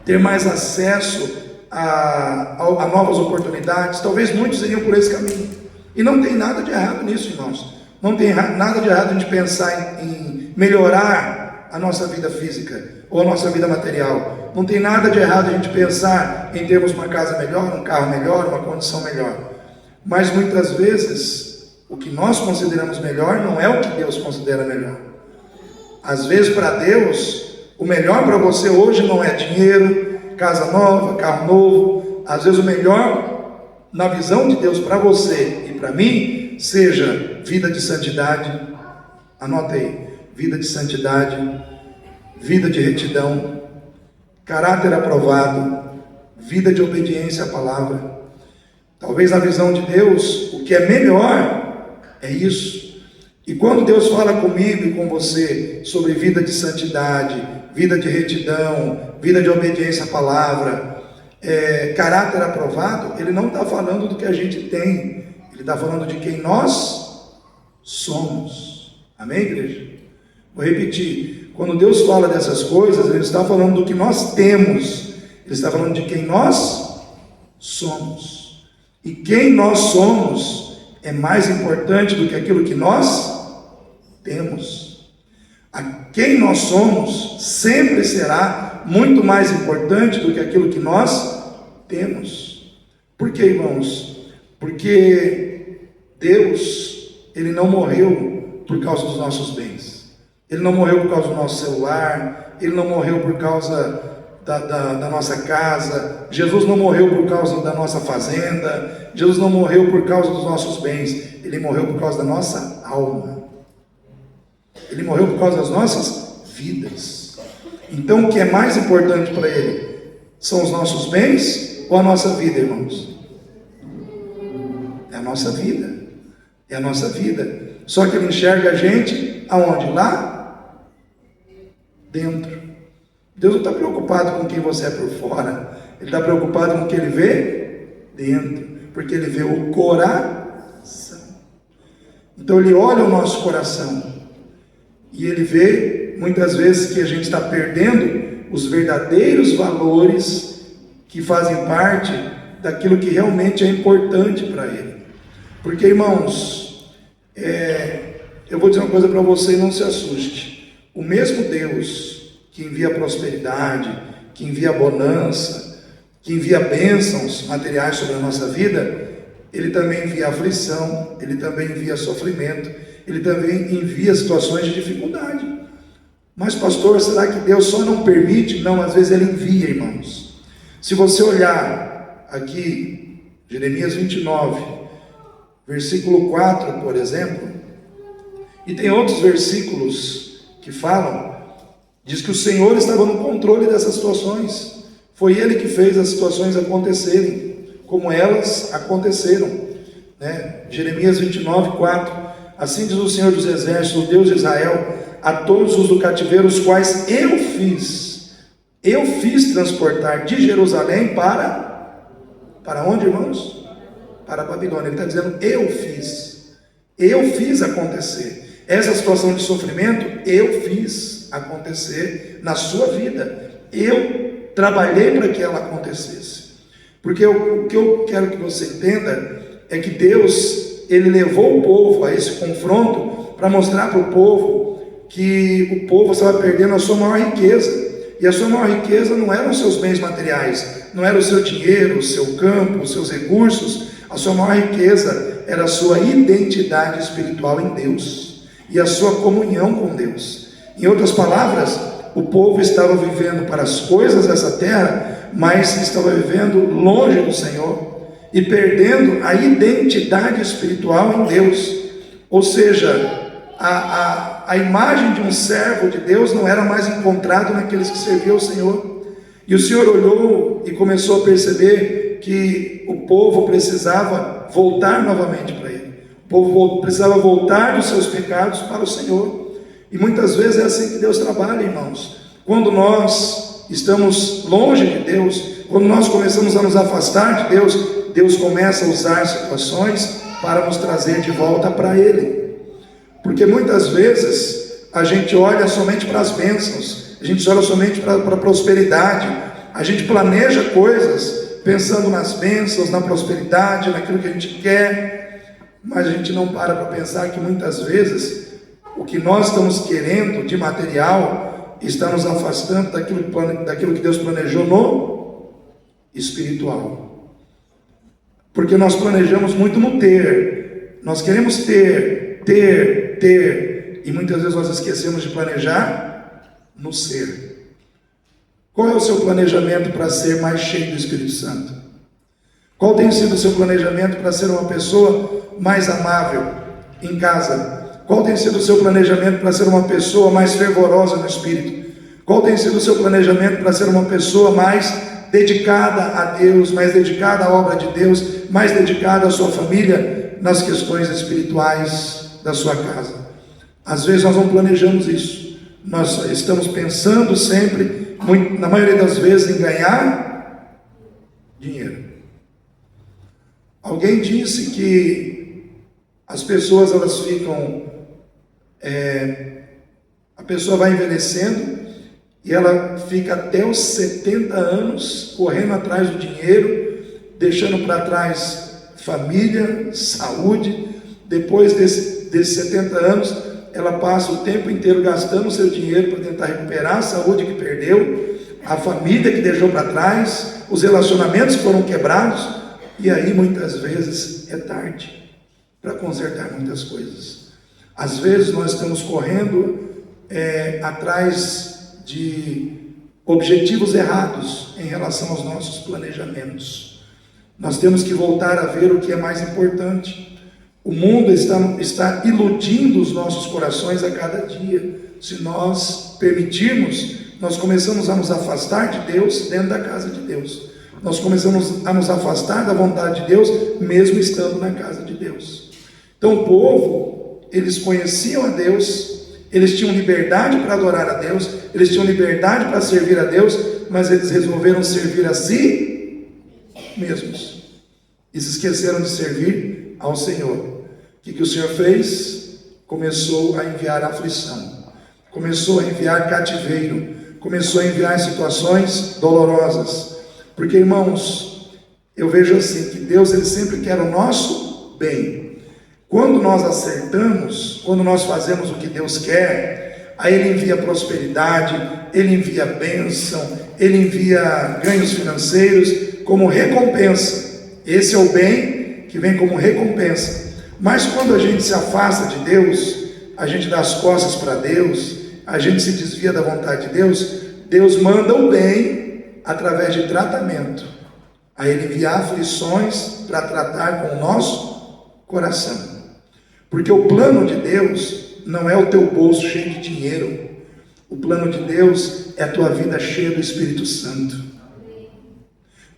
ter mais acesso a novas oportunidades. Talvez muitos iriam por esse caminho. E não tem nada de errado nisso, irmãos. Não tem nada de errado a gente pensar em melhorar a nossa vida física ou a nossa vida material. Não tem nada de errado a gente pensar em termos uma casa melhor, um carro melhor, uma condição melhor. Mas muitas vezes o que nós consideramos melhor não é o que Deus considera melhor. Às vezes para Deus, o melhor para você hoje não é dinheiro, casa nova, carro novo. Às vezes o melhor na visão de Deus para você e para mim seja vida de santidade. Anota aí: vida de santidade, vida de retidão, caráter aprovado, vida de obediência à palavra. Talvez na visão de Deus o que é melhor é isso. E quando Deus fala comigo e com você sobre vida de santidade, vida de retidão, vida de obediência à palavra, caráter aprovado, Ele não está falando do que a gente tem, Ele está falando de quem nós somos. Amém, igreja? Vou repetir: quando Deus fala dessas coisas, Ele está falando do que nós temos, Ele está falando de quem nós somos. E quem nós somos é mais importante do que aquilo que nós temos. A quem nós somos sempre será muito mais importante do que aquilo que nós temos. Por quê, irmãos? Porque Deus, Ele não morreu por causa dos nossos bens. Ele não morreu por causa do nosso celular. Ele não morreu por causa da nossa casa. Jesus não morreu por causa da nossa fazenda. Jesus não morreu por causa dos nossos bens. Ele morreu por causa da nossa alma. Ele morreu por causa das nossas vidas. Então o que é mais importante para Ele? São os nossos bens ou a nossa vida, irmãos? É a nossa vida. É a nossa vida. Só que Ele enxerga a gente aonde? Lá dentro. Deus não está preocupado com quem você é por fora. Ele está preocupado com o que Ele vê dentro. Porque Ele vê o coração. Então Ele olha o nosso coração. E Ele vê muitas vezes que a gente está perdendo os verdadeiros valores que fazem parte daquilo que realmente é importante para Ele. Porque, irmãos, eu vou dizer uma coisa para você e não se assuste. O mesmo Deus que envia prosperidade, que envia bonança, que envia bênçãos materiais sobre a nossa vida, Ele também envia aflição, Ele também envia sofrimento, Ele também envia situações de dificuldade. Mas pastor, será que Deus só não permite? Não, às vezes Ele envia, irmãos. Se você olhar aqui, Jeremias 29, versículo 4, por exemplo, e tem outros versículos que falam, diz que o Senhor estava no controle dessas situações. Foi Ele que fez as situações acontecerem, como elas aconteceram, né? Jeremias 29, 4. Assim diz o Senhor dos Exércitos, o Deus de Israel, a todos os do cativeiro, os quais eu fiz transportar de Jerusalém para Para onde, irmãos? Para a Babilônia. Ele está dizendo, eu fiz acontecer. Essa situação de sofrimento, eu fiz acontecer na sua vida. Eu trabalhei para que ela acontecesse. Porque o que eu quero que você entenda é que Deus, Ele levou o povo a esse confronto para mostrar para o povo que o povo estava perdendo a sua maior riqueza. E a sua maior riqueza não eram os seus bens materiais, não era o seu dinheiro, o seu campo, os seus recursos. A sua maior riqueza era a sua identidade espiritual em Deus e a sua comunhão com Deus. Em outras palavras, o povo estava vivendo para as coisas dessa terra, mas estava vivendo longe do Senhor e perdendo a identidade espiritual em Deus. Ou seja, a imagem de um servo de Deus não era mais encontrado naqueles que serviam ao Senhor. E o Senhor olhou e começou a perceber que o povo precisava voltar novamente para Ele. O povo precisava voltar dos seus pecados para o Senhor. E muitas vezes é assim que Deus trabalha, irmãos. Quando nós estamos longe de Deus, quando nós começamos a nos afastar de Deus, Deus começa a usar situações para nos trazer de volta para Ele. Porque muitas vezes a gente olha somente para as bênçãos, a gente olha somente para a prosperidade, a gente planeja coisas pensando nas bênçãos, na prosperidade, naquilo que a gente quer, mas a gente não para pensar que muitas vezes o que nós estamos querendo de material está nos afastando daquilo que Deus planejou no espiritual. Porque nós planejamos muito no ter, nós queremos ter, e muitas vezes nós esquecemos de planejar no ser. Qual é o seu planejamento para ser mais cheio do Espírito Santo? Qual tem sido o seu planejamento para ser uma pessoa mais amável em casa? Qual tem sido o seu planejamento para ser uma pessoa mais fervorosa no Espírito? Qual tem sido o seu planejamento para ser uma pessoa mais dedicada a Deus, mais dedicada à obra de Deus, mais dedicada à sua família, nas questões espirituais da sua casa? Às vezes nós não planejamos isso. Nós estamos pensando sempre, na maioria das vezes, em ganhar dinheiro. Alguém disse que as pessoas elas ficam, a pessoa vai envelhecendo e ela fica até os 70 anos correndo atrás do dinheiro, deixando para trás família, saúde. Depois desses 70 anos, ela passa o tempo inteiro gastando o seu dinheiro para tentar recuperar a saúde que perdeu, a família que deixou para trás, os relacionamentos que foram quebrados, e aí muitas vezes é tarde para consertar muitas coisas. Às vezes nós estamos correndo atrás de objetivos errados em relação aos nossos planejamentos. Nós temos que voltar a ver o que é mais importante. O mundo está iludindo os nossos corações a cada dia. Se nós permitirmos, nós começamos a nos afastar de Deus dentro da casa de Deus. Nós começamos a nos afastar da vontade de Deus, mesmo estando na casa de Deus. Então o povo, eles conheciam a Deus, eles tinham liberdade para adorar a Deus, eles tinham liberdade para servir a Deus, mas eles resolveram servir a si mesmos. E se esqueceram de servir ao Senhor. O que o Senhor fez? Começou a enviar aflição, começou a enviar cativeiro, começou a enviar situações dolorosas. Porque, irmãos, eu vejo assim, que Deus ele sempre quer o nosso bem. Quando nós acertamos, quando nós fazemos o que Deus quer, aí Ele envia prosperidade, Ele envia bênção, Ele envia ganhos financeiros como recompensa. Esse é o bem que vem como recompensa. Mas quando a gente se afasta de Deus, a gente dá as costas para Deus, a gente se desvia da vontade de Deus, Deus manda o bem através de tratamento. Aí Ele envia aflições para tratar com o nosso coração. Porque o plano de Deus não é o teu bolso cheio de dinheiro. O plano de Deus é a tua vida cheia do Espírito Santo.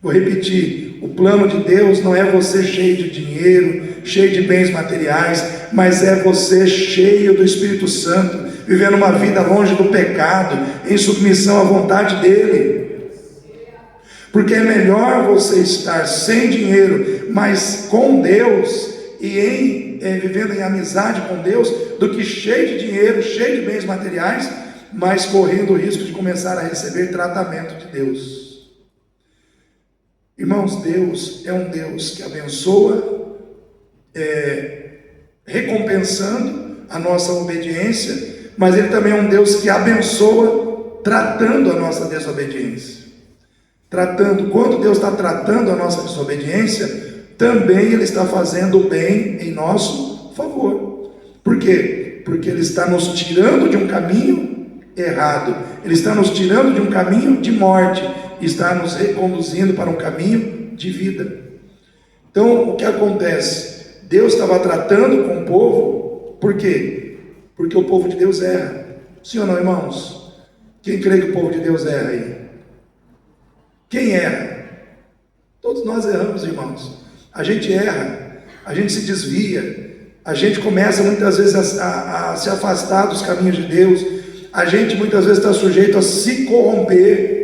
Vou repetir, o plano de Deus não é você cheio de dinheiro, cheio de bens materiais, mas é você cheio do Espírito Santo, vivendo uma vida longe do pecado, em submissão à vontade dEle. Porque é melhor você estar sem dinheiro, mas com Deus e vivendo em amizade com Deus, do que cheio de dinheiro, cheio de bens materiais, mas correndo o risco de começar a receber tratamento de Deus. Irmãos, Deus é um Deus que abençoa, recompensando a nossa obediência, mas Ele também é um Deus que abençoa tratando a nossa desobediência. Quando Deus está tratando a nossa desobediência, também Ele está fazendo o bem em nosso favor. Por quê? Porque Ele está nos tirando de um caminho errado, Ele está nos tirando de um caminho de morte, e está nos reconduzindo para um caminho de vida. Então, o que acontece? Deus estava tratando com o povo, por quê? Porque o povo de Deus erra. Sim ou não, irmãos? Quem crê que o povo de Deus erra aí? Quem erra? Todos nós erramos, irmãos. A gente erra, a gente se desvia, a gente começa muitas vezes a se afastar dos caminhos de Deus, a gente muitas vezes está sujeito a se corromper.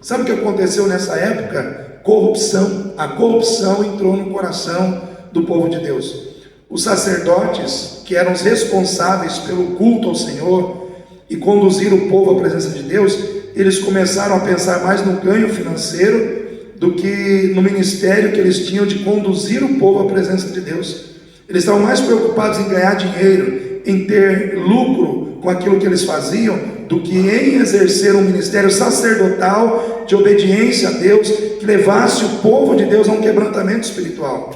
Sabe o que aconteceu nessa época? Corrupção. A corrupção entrou no coração do povo de Deus. Os sacerdotes, que eram os responsáveis pelo culto ao Senhor e conduzir o povo à presença de Deus, eles começaram a pensar mais no ganho financeiro do que no ministério que eles tinham de conduzir o povo à presença de Deus. Eles estavam mais preocupados em ganhar dinheiro, em ter lucro com aquilo que eles faziam, do que em exercer um ministério sacerdotal de obediência a Deus, que levasse o povo de Deus a um quebrantamento espiritual.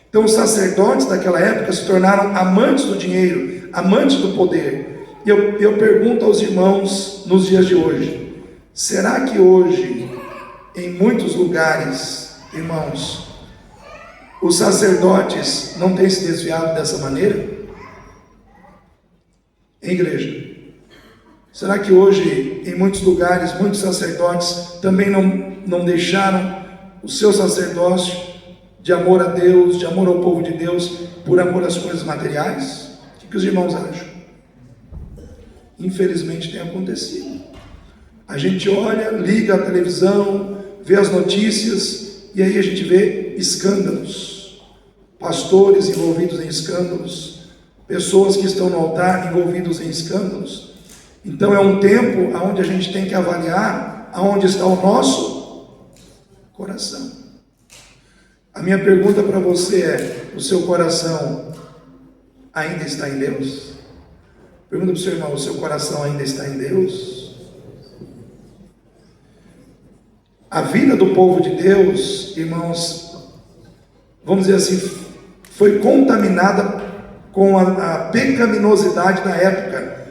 Então os sacerdotes daquela época se tornaram amantes do dinheiro, amantes do poder. E eu pergunto aos irmãos nos dias de hoje: será que hoje, em muitos lugares, irmãos, os sacerdotes não têm se desviado dessa maneira? Em igreja, será que hoje, em muitos lugares, muitos sacerdotes também não deixaram o seu sacerdócio de amor a Deus, de amor ao povo de Deus, por amor às coisas materiais? O que os irmãos acham? Infelizmente tem acontecido. A gente olha, liga a televisão, vê as notícias, e aí a gente vê escândalos, pastores envolvidos em escândalos, pessoas que estão no altar envolvidos em escândalos. Então é um tempo onde a gente tem que avaliar aonde está o nosso coração. A minha pergunta para você é: o seu coração ainda está em Deus? Pergunta para o seu irmão: o seu coração ainda está em Deus? A vida do povo de Deus, irmãos, vamos dizer assim, foi contaminada com a pecaminosidade da época.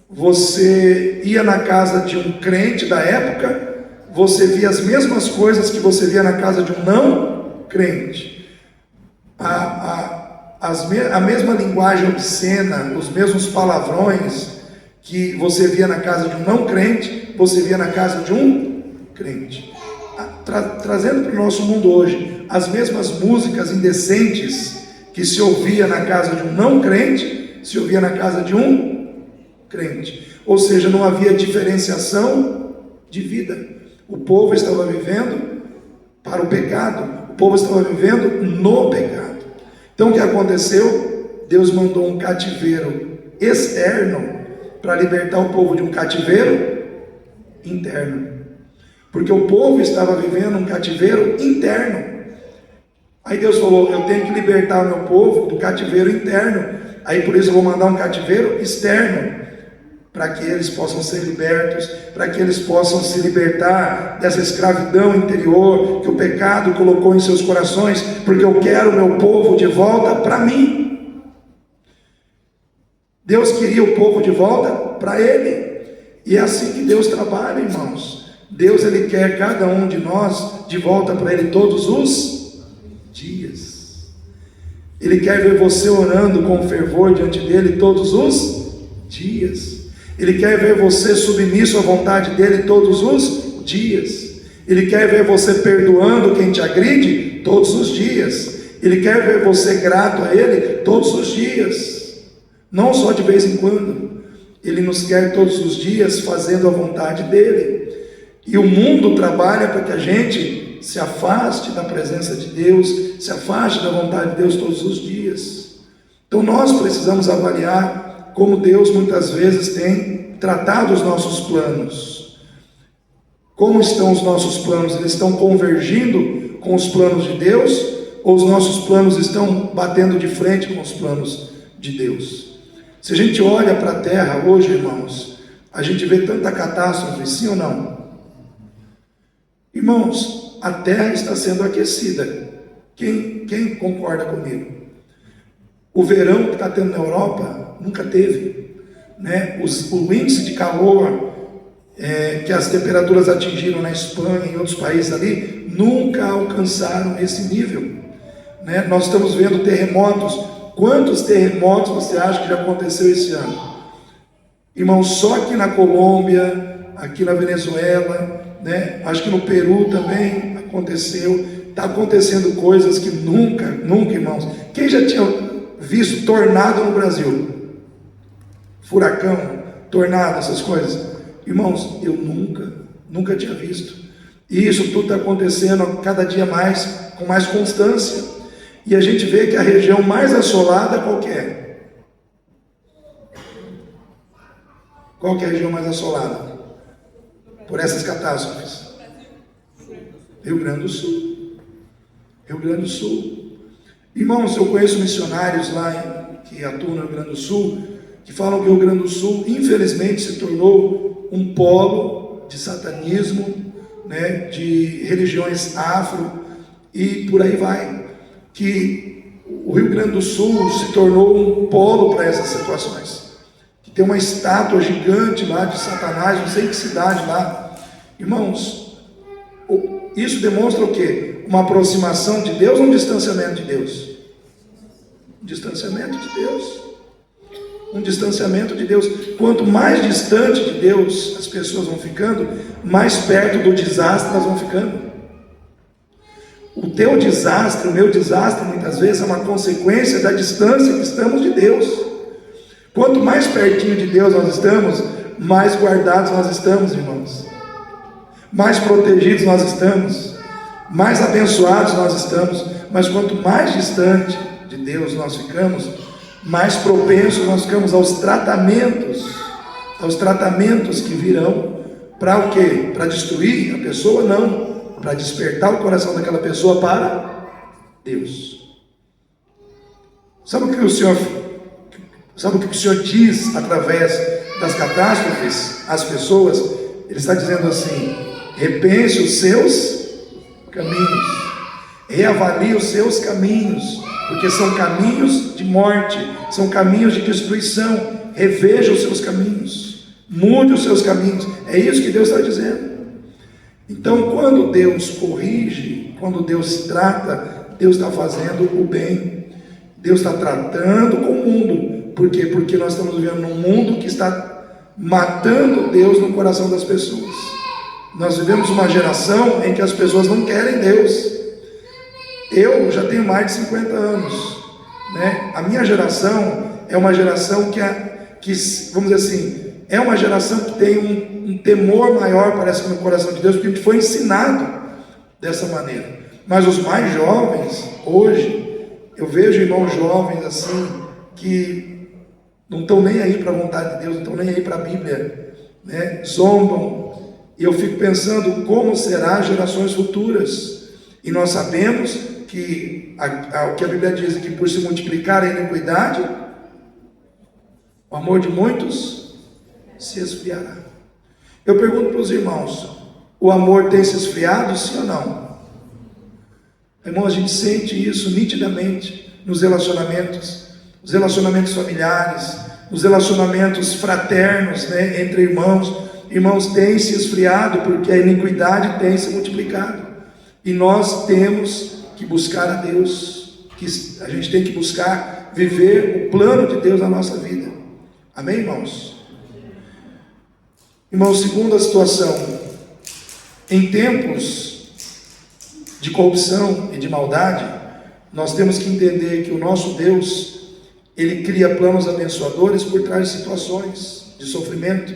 Você ia na casa de um crente da época, você via as mesmas coisas que você via na casa de um não crente. A mesma linguagem obscena, os mesmos palavrões que você via na casa de um não crente, você via na casa de um crente. Trazendo para o nosso mundo hoje, as mesmas músicas indecentes que se ouvia na casa de um não crente, se ouvia na casa de um crente. Ou seja, não havia diferenciação de vida. O povo estava vivendo para o pecado, o povo estava vivendo no pecado. Então o que aconteceu? Deus mandou um cativeiro externo para libertar o povo de um cativeiro interno, porque o povo estava vivendo um cativeiro interno. Aí Deus falou: eu tenho que libertar o meu povo do cativeiro interno, aí por isso eu vou mandar um cativeiro externo, para que eles possam ser libertos, para que eles possam se libertar dessa escravidão interior que o pecado colocou em seus corações, porque eu quero o meu povo de volta para mim. Deus queria o povo de volta para Ele, e é assim que Deus trabalha, irmãos. Deus, Ele quer cada um de nós de volta para Ele todos os dias. Ele quer ver você orando com fervor diante dEle todos os dias. Ele quer ver você submisso à vontade dEle todos os dias. Ele quer ver você perdoando quem te agride todos os dias. Ele quer ver você grato a Ele todos os dias, não só de vez em quando. Ele nos quer todos os dias fazendo a vontade dEle. E o mundo trabalha para que a gente se afaste da presença de Deus, se afaste da vontade de Deus todos os dias. Então nós precisamos avaliar como Deus muitas vezes tem tratado os nossos planos. Como estão os nossos planos? Eles estão convergindo com os planos de Deus? Ou os nossos planos estão batendo de frente com os planos de Deus? Se a gente olha para a terra hoje, irmãos, a gente vê tanta catástrofe, sim ou não? Irmãos, a terra está sendo aquecida. Quem concorda comigo? O verão que está tendo na Europa, nunca teve, né? O índice de calor que as temperaturas atingiram na Espanha e em outros países ali, nunca alcançaram esse nível, né? Nós estamos vendo terremotos. Quantos terremotos você acha que já aconteceu esse ano? Irmão, só aqui na Colômbia, aqui na Venezuela, né? Acho que no Peru também aconteceu. Está acontecendo coisas que nunca, irmãos. Quem já tinha visto tornado no Brasil? Furacão, tornado, essas coisas? Irmãos, eu nunca tinha visto. E isso tudo está acontecendo cada dia mais, com mais constância. E a gente vê que a região mais assolada qual que é? Qual que é a região mais assolada por essas catástrofes? Rio Grande do Sul. Rio Grande do Sul. Irmãos, eu conheço missionários lá que atuam no Rio Grande do Sul, que falam que o Rio Grande do Sul, infelizmente, se tornou um polo de satanismo, né, de religiões afro, e por aí vai. Que o Rio Grande do Sul se tornou um polo para essas situações. Que tem uma estátua gigante lá de Satanás, não sei que cidade lá. Irmãos, isso demonstra o quê? Uma aproximação de Deus ou um distanciamento de Deus? Um distanciamento de Deus. Um distanciamento de Deus. Quanto mais distante de Deus as pessoas vão ficando, mais perto do desastre elas vão ficando. O teu desastre, o meu desastre, muitas vezes é uma consequência da distância que estamos de Deus. Quanto mais pertinho de Deus nós estamos, mais guardados nós estamos, irmãos. Mais protegidos nós estamos, mais abençoados nós estamos. Mas quanto mais distante de Deus nós ficamos, mais propensos nós ficamos aos tratamentos que virão. Para o quê? Para destruir a pessoa? Não. Para despertar o coração daquela pessoa para Deus. Sabe o que o Senhor diz através das catástrofes às pessoas? Ele está dizendo assim: repense os seus caminhos, reavalie os seus caminhos, porque são caminhos de morte, são caminhos de destruição. Reveja os seus caminhos, mude os seus caminhos. É isso que Deus está dizendo. Então, quando Deus corrige, quando Deus trata, Deus está fazendo o bem. Deus está tratando com o mundo. Por quê? Porque nós estamos vivendo num mundo que está matando Deus no coração das pessoas. Nós vivemos uma geração em que as pessoas não querem Deus. Eu já tenho mais de 50 anos, né? A minha geração é uma geração que vamos dizer assim, é uma geração que tem um temor maior, parece que no coração de Deus, porque a gente foi ensinado dessa maneira. Mas os mais jovens, hoje, eu vejo irmãos jovens assim, que não estão nem aí para a vontade de Deus, não estão nem aí para a Bíblia, né? Zombam. E eu fico pensando como será as gerações futuras. E nós sabemos que o que a Bíblia diz é que por se multiplicar a iniquidade, o amor de muitos se esfriará. Eu pergunto para os irmãos: o amor tem se esfriado, sim ou não? Irmão, a gente sente isso nitidamente nos relacionamentos, os relacionamentos familiares, os relacionamentos fraternos, né, entre irmãos. Irmãos, tem se esfriado porque a iniquidade tem se multiplicado. E nós temos que buscar a Deus, a gente tem que buscar viver o plano de Deus na nossa vida. Amém, irmãos? Irmãos, segunda situação: em tempos de corrupção e de maldade, nós temos que entender que o nosso Deus, Ele cria planos abençoadores por trás de situações de sofrimento,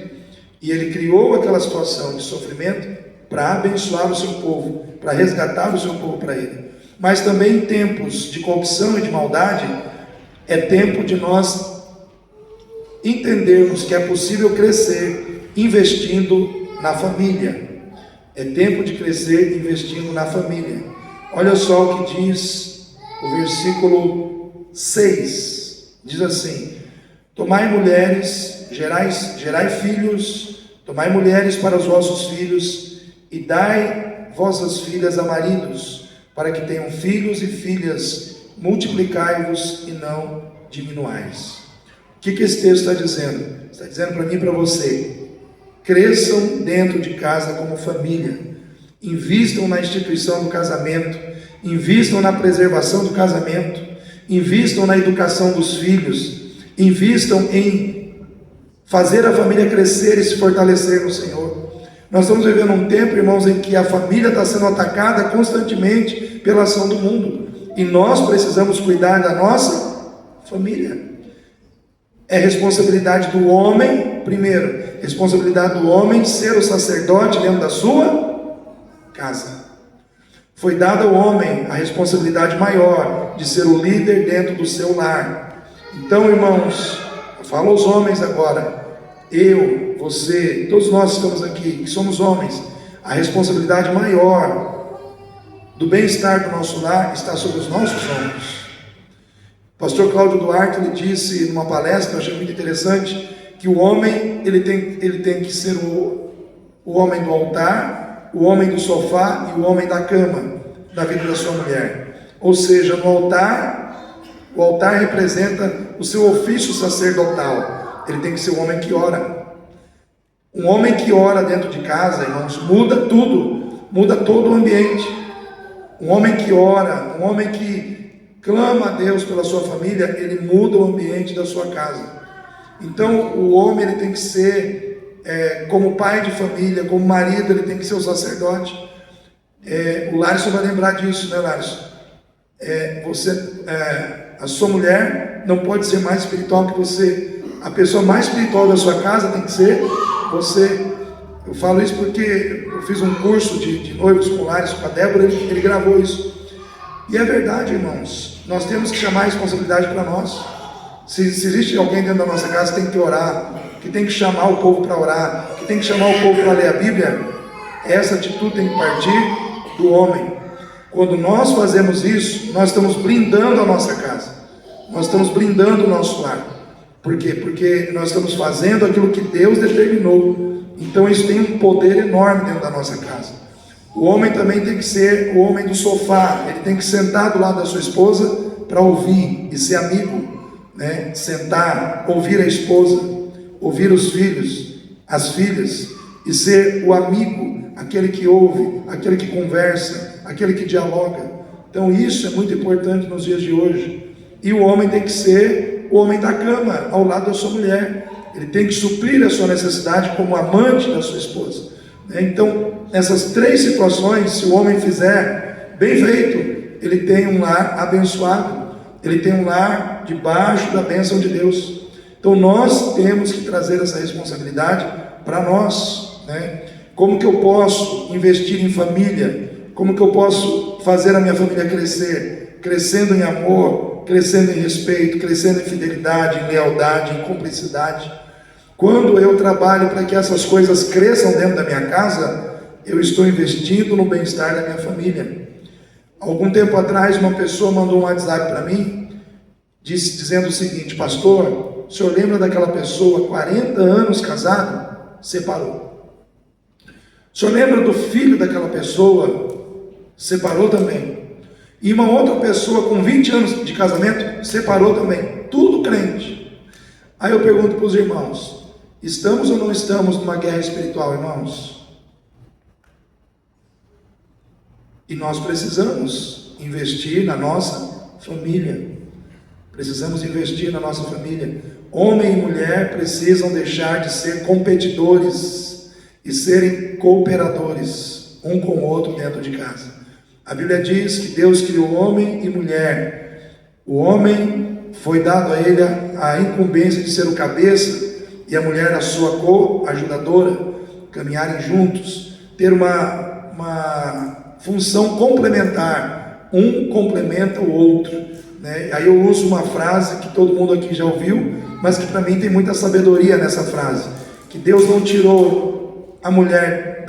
e Ele criou aquela situação de sofrimento para abençoar o seu povo, para resgatar o seu povo para Ele. Mas também em tempos de corrupção e de maldade, é tempo de nós entendermos que é possível crescer investindo na família. É tempo de crescer investindo na família. Olha só o que diz o versículo 6. Diz assim: tomai mulheres, gerai filhos, tomai mulheres para os vossos filhos, e dai vossas filhas a maridos, para que tenham filhos e filhas, multiplicai-vos e não diminuais. O que esse texto está dizendo? Está dizendo para mim e para você: cresçam dentro de casa como família, invistam na instituição do casamento, invistam na preservação do casamento, invistam na educação dos filhos, invistam em fazer a família crescer e se fortalecer no Senhor. Nós estamos vivendo um tempo, irmãos, em que a família está sendo atacada constantemente pela ação do mundo, e nós precisamos cuidar da nossa família. É responsabilidade do homem, primeiro, responsabilidade do homem ser o sacerdote dentro da sua casa. Foi dada ao homem a responsabilidade maior de ser o líder dentro do seu lar. Então, irmãos, eu falo aos homens agora, eu, você, todos nós que estamos aqui, que somos homens, a responsabilidade maior do bem-estar do nosso lar está sobre os nossos ombros. O pastor Cláudio Duarte, ele disse numa palestra, eu achei muito interessante, que o homem, ele tem que ser o homem do altar, o homem do sofá e o homem da cama, da vida da sua mulher. Ou seja, no altar, o altar representa o seu ofício sacerdotal. Ele tem que ser o homem que ora. Um homem que ora dentro de casa, irmãos, muda tudo, muda todo o ambiente. Um homem que ora, um homem que clama a Deus pela sua família, ele muda o ambiente da sua casa. Então, o homem, ele tem que ser, como pai de família, como marido, ele tem que ser o sacerdote. O Larson vai lembrar disso, né, Larson? A sua mulher não pode ser mais espiritual que você. A pessoa mais espiritual da sua casa tem que ser você. Eu falo isso porque eu fiz um curso de noivos com o Larson, com a Débora, ele gravou isso. E é verdade, irmãos, nós temos que chamar a responsabilidade para nós. Se existe alguém dentro da nossa casa que tem que orar, que tem que chamar o povo para orar, que tem que chamar o povo para ler a Bíblia, essa atitude tem que partir do homem. Quando nós fazemos isso, nós estamos blindando a nossa casa, nós estamos blindando o nosso lar. Por quê? Porque nós estamos fazendo aquilo que Deus determinou. Então isso tem um poder enorme dentro da nossa casa. O homem também tem que ser o homem do sofá, ele tem que sentar do lado da sua esposa para ouvir e ser amigo, né? Sentar, ouvir a esposa, ouvir os filhos, as filhas, e ser o amigo, aquele que ouve, aquele que conversa, aquele que dialoga. Então isso é muito importante nos dias de hoje. E o homem tem que ser o homem da cama, ao lado da sua mulher. Ele tem que suprir a sua necessidade como amante da sua esposa. Então, nessas três situações, se o homem fizer bem feito, ele tem um lar abençoado, ele tem um lar debaixo da bênção de Deus. Então, nós temos que trazer essa responsabilidade para nós, né? Como que eu posso investir em família? Como que eu posso fazer a minha família crescer? Crescendo em amor, crescendo em respeito, crescendo em fidelidade, em lealdade, em cumplicidade. Quando eu trabalho para que essas coisas cresçam dentro da minha casa, eu estou investindo no bem-estar da minha família. Algum tempo atrás, uma pessoa mandou um WhatsApp para mim, dizendo o seguinte: pastor, o senhor lembra daquela pessoa, 40 anos casado, separou. O senhor lembra do filho daquela pessoa, separou também. E uma outra pessoa com 20 anos de casamento, separou também. Tudo crente. Aí eu pergunto para os irmãos: estamos ou não estamos numa guerra espiritual, irmãos? E nós precisamos investir na nossa família. Precisamos investir na nossa família. Homem e mulher precisam deixar de ser competidores e serem cooperadores, um com o outro dentro de casa. A Bíblia diz que Deus criou homem e mulher. O homem foi dado a ele a incumbência de ser o cabeça, e a mulher a sua co-ajudadora, caminharem juntos. ter uma função complementar, um complementa o outro, né? Aí eu uso uma frase que todo mundo aqui já ouviu, mas que para mim tem muita sabedoria nessa frase, que Deus não tirou a mulher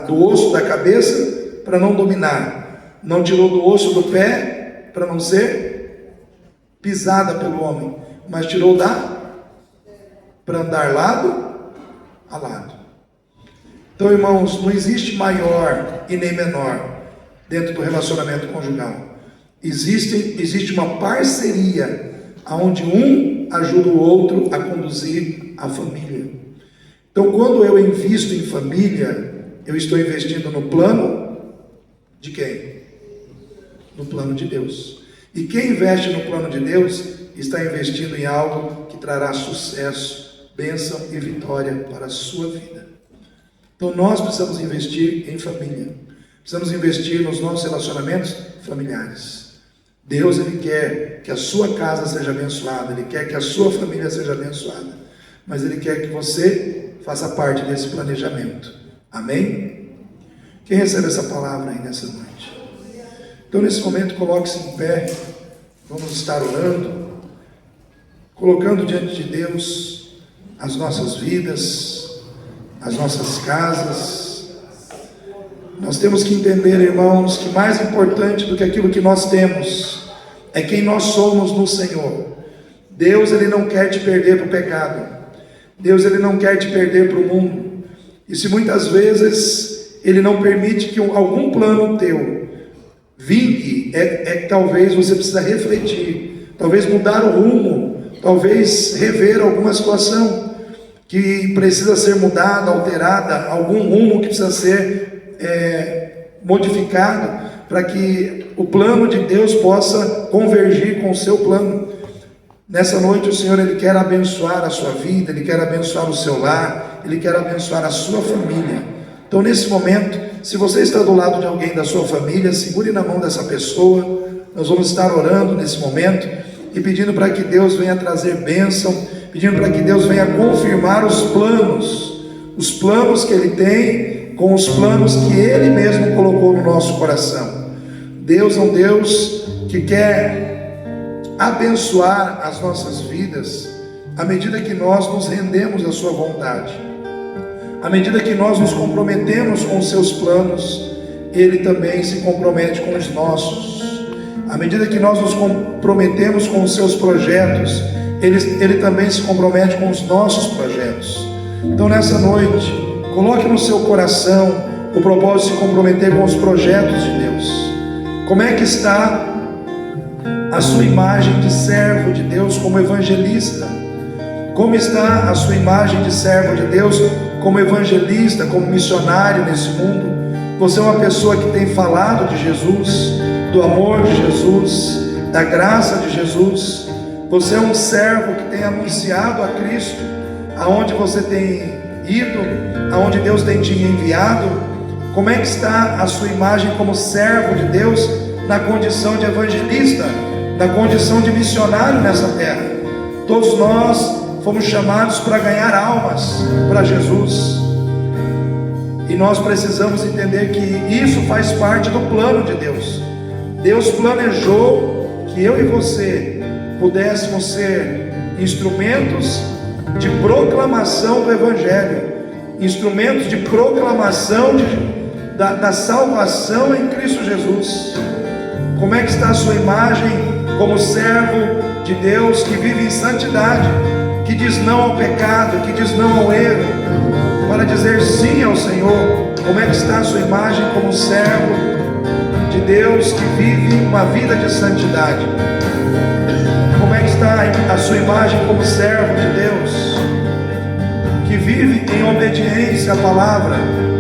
do osso da cabeça para não dominar, não tirou do osso do pé para não ser pisada pelo homem, mas tirou para andar lado a lado. Então, irmãos, não existe maior e nem menor dentro do relacionamento conjugal. Existe uma parceria onde um ajuda o outro a conduzir a família. Então, quando eu invisto em família, eu estou investindo no plano de quem? No plano de Deus. E quem investe no plano de Deus está investindo em algo que trará sucesso, bênção e vitória para a sua vida. Então nós precisamos investir em família, precisamos investir nos nossos relacionamentos familiares. Deus, Ele quer que a sua casa seja abençoada, Ele quer que a sua família seja abençoada, mas Ele quer que você faça parte desse planejamento. Amém? Quem recebe essa palavra aí nessa noite? Então nesse momento coloque-se em pé, vamos estar orando, colocando diante de Deus as nossas vidas, as nossas casas. Nós temos que entender, irmãos, que mais importante do que aquilo que nós temos é quem nós somos no Senhor. Deus, Ele não quer te perder para o pecado. Deus, Ele não quer te perder para o mundo. E se muitas vezes Ele não permite que algum plano teu vingue, é que talvez você precisa refletir, talvez mudar o rumo, talvez rever alguma situação que precisa ser mudada, alterada, algum rumo que precisa ser modificado, para que o plano de Deus possa convergir com o seu plano. Nessa noite o Senhor, Ele quer abençoar a sua vida, Ele quer abençoar o seu lar, Ele quer abençoar a sua família. Então nesse momento, se você está do lado de alguém da sua família, segure na mão dessa pessoa. Nós vamos estar orando nesse momento e pedindo para que Deus venha trazer bênção, pedindo para que Deus venha confirmar os planos que Ele tem com os planos que Ele mesmo colocou no nosso coração. Deus é um Deus que quer abençoar as nossas vidas à medida que nós nos rendemos à sua vontade, à medida que nós nos comprometemos com os seus planos. Ele também se compromete com os nossos. À medida que nós nos comprometemos com os seus projetos, Ele também se compromete com os nossos projetos. Então nessa noite, coloque no seu coração o propósito de se comprometer com os projetos de Deus. Como é que está a sua imagem de servo de Deus como evangelista? Como está a sua imagem de servo de Deus como evangelista, como missionário nesse mundo? Você é uma pessoa que tem falado de Jesus, do amor de Jesus, da graça de Jesus. Você é um servo que tem anunciado a Cristo, aonde você tem ido, aonde Deus tem te enviado. Como é que está a sua imagem como servo de Deus na condição de evangelista, na condição de missionário nessa terra? Todos nós fomos chamados para ganhar almas para Jesus, e nós precisamos entender que isso faz parte do plano de Deus. Deus planejou que eu e você pudéssemos ser instrumentos de proclamação do Evangelho, instrumentos de proclamação da salvação em Cristo Jesus. Como é que está a sua imagem como servo de Deus que vive em santidade, que diz não ao pecado, que diz não ao erro, para dizer sim ao Senhor? Como é que está a sua imagem como servo de Deus que vive uma vida de santidade? Como é que está a sua imagem como servo de Deus que vive em obediência à palavra,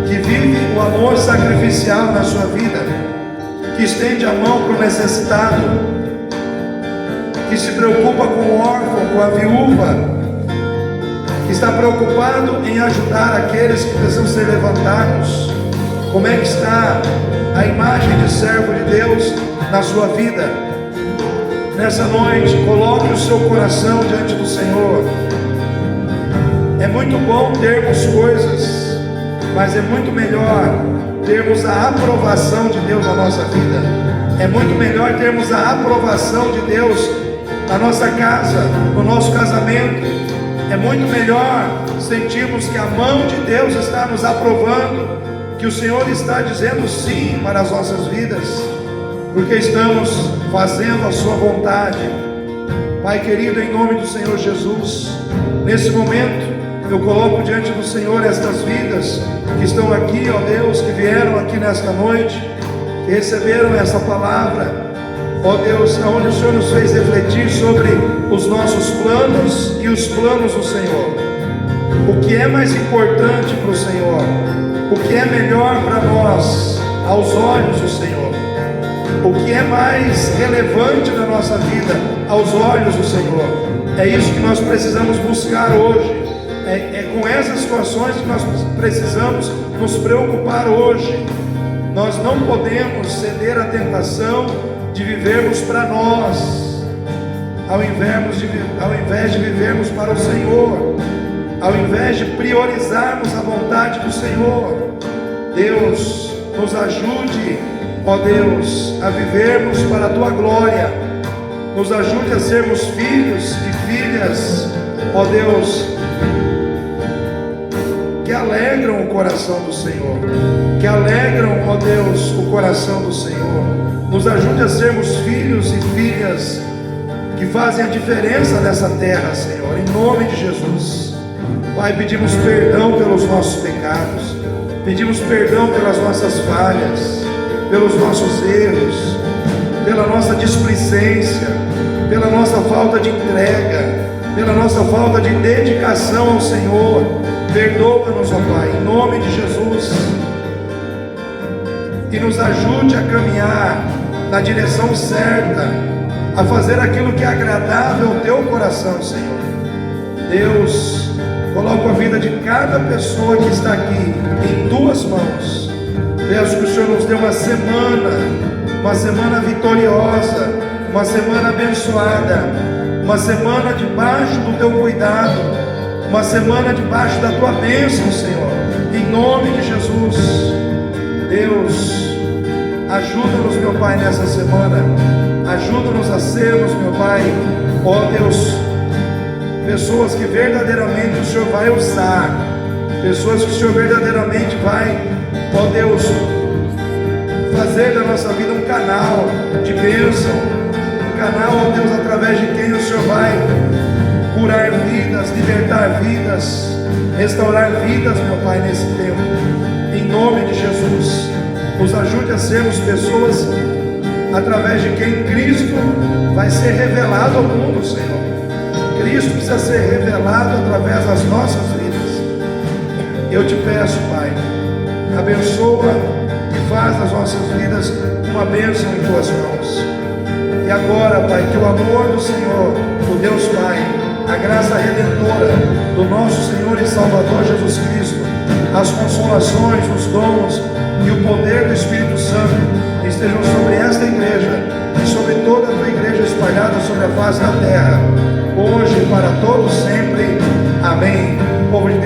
que vive o amor sacrificial na sua vida, que estende a mão para o necessitado, que se preocupa com o órfão, com a viúva, que está preocupado em ajudar aqueles que precisam ser levantados? Como é que está a imagem de servo de Deus na sua vida? Nessa noite, coloque o seu coração diante do Senhor. É muito bom termos coisas, mas é muito melhor termos a aprovação de Deus na nossa vida. É muito melhor termos a aprovação de Deus na nossa casa, no nosso casamento. É muito melhor sentirmos que a mão de Deus está nos aprovando, que o Senhor está dizendo sim para as nossas vidas, porque estamos fazendo a sua vontade. Pai querido, em nome do Senhor Jesus, nesse momento eu coloco diante do Senhor estas vidas que estão aqui, ó Deus, que vieram aqui nesta noite, que receberam essa palavra, ó Deus, onde o Senhor nos fez refletir sobre os nossos planos e os planos do Senhor. O que é mais importante para o Senhor? O que é melhor para nós, aos olhos do Senhor? O que é mais relevante na nossa vida, aos olhos do Senhor? É isso que nós precisamos buscar hoje. É com essas situações que nós precisamos nos preocupar hoje. Nós não podemos ceder à tentação de vivermos para nós, ao invés de vivermos para o Senhor, ao invés de priorizarmos a vontade do Senhor. Deus, nos ajude, ó Deus, a vivermos para a Tua glória. Nos ajude a sermos filhos e filhas, ó Deus, que alegram o coração do Senhor, que alegram, ó Deus, o coração do Senhor. Nos ajude a sermos filhos e filhas que fazem a diferença nessa terra, Senhor, em nome de Jesus. Pai, pedimos perdão pelos nossos pecados, pedimos perdão pelas nossas falhas, pelos nossos erros, pela nossa displicência, pela nossa falta de entrega, pela nossa falta de dedicação ao Senhor. Perdoa-nos, ó Pai, em nome de Jesus, e nos ajude a caminhar na direção certa, a fazer aquilo que é agradável ao Teu coração, Senhor. Deus, coloco a vida de cada pessoa que está aqui em Tuas mãos. Peço que o Senhor nos dê uma semana vitoriosa, uma semana abençoada, uma semana debaixo do Teu cuidado, uma semana debaixo da Tua bênção, Senhor, em nome de Jesus. Deus, ajuda-nos, meu Pai, nessa semana. Ajuda-nos a sermos, meu Pai, ó Deus, pessoas que verdadeiramente o Senhor vai usar, pessoas que o Senhor verdadeiramente vai, ó Deus, fazer da nossa vida um canal de bênção, um canal, ó Deus, através de quem o Senhor vai curar vidas, libertar vidas, restaurar vidas, meu Pai, nesse tempo, em nome de Jesus. Nos ajude a sermos pessoas através de quem Cristo vai ser revelado ao mundo, Senhor. Cristo precisa ser revelado através das nossas vidas. Eu te peço, Pai, abençoa e faz das nossas vidas uma bênção em Tuas mãos. E agora, Pai, que o amor do Senhor, do Deus Pai, a graça redentora do nosso Senhor e Salvador Jesus Cristo, as consolações, os dons e o poder do Espírito Santo estejam sobre esta igreja e sobre toda a Tua igreja espalhada sobre a face da terra,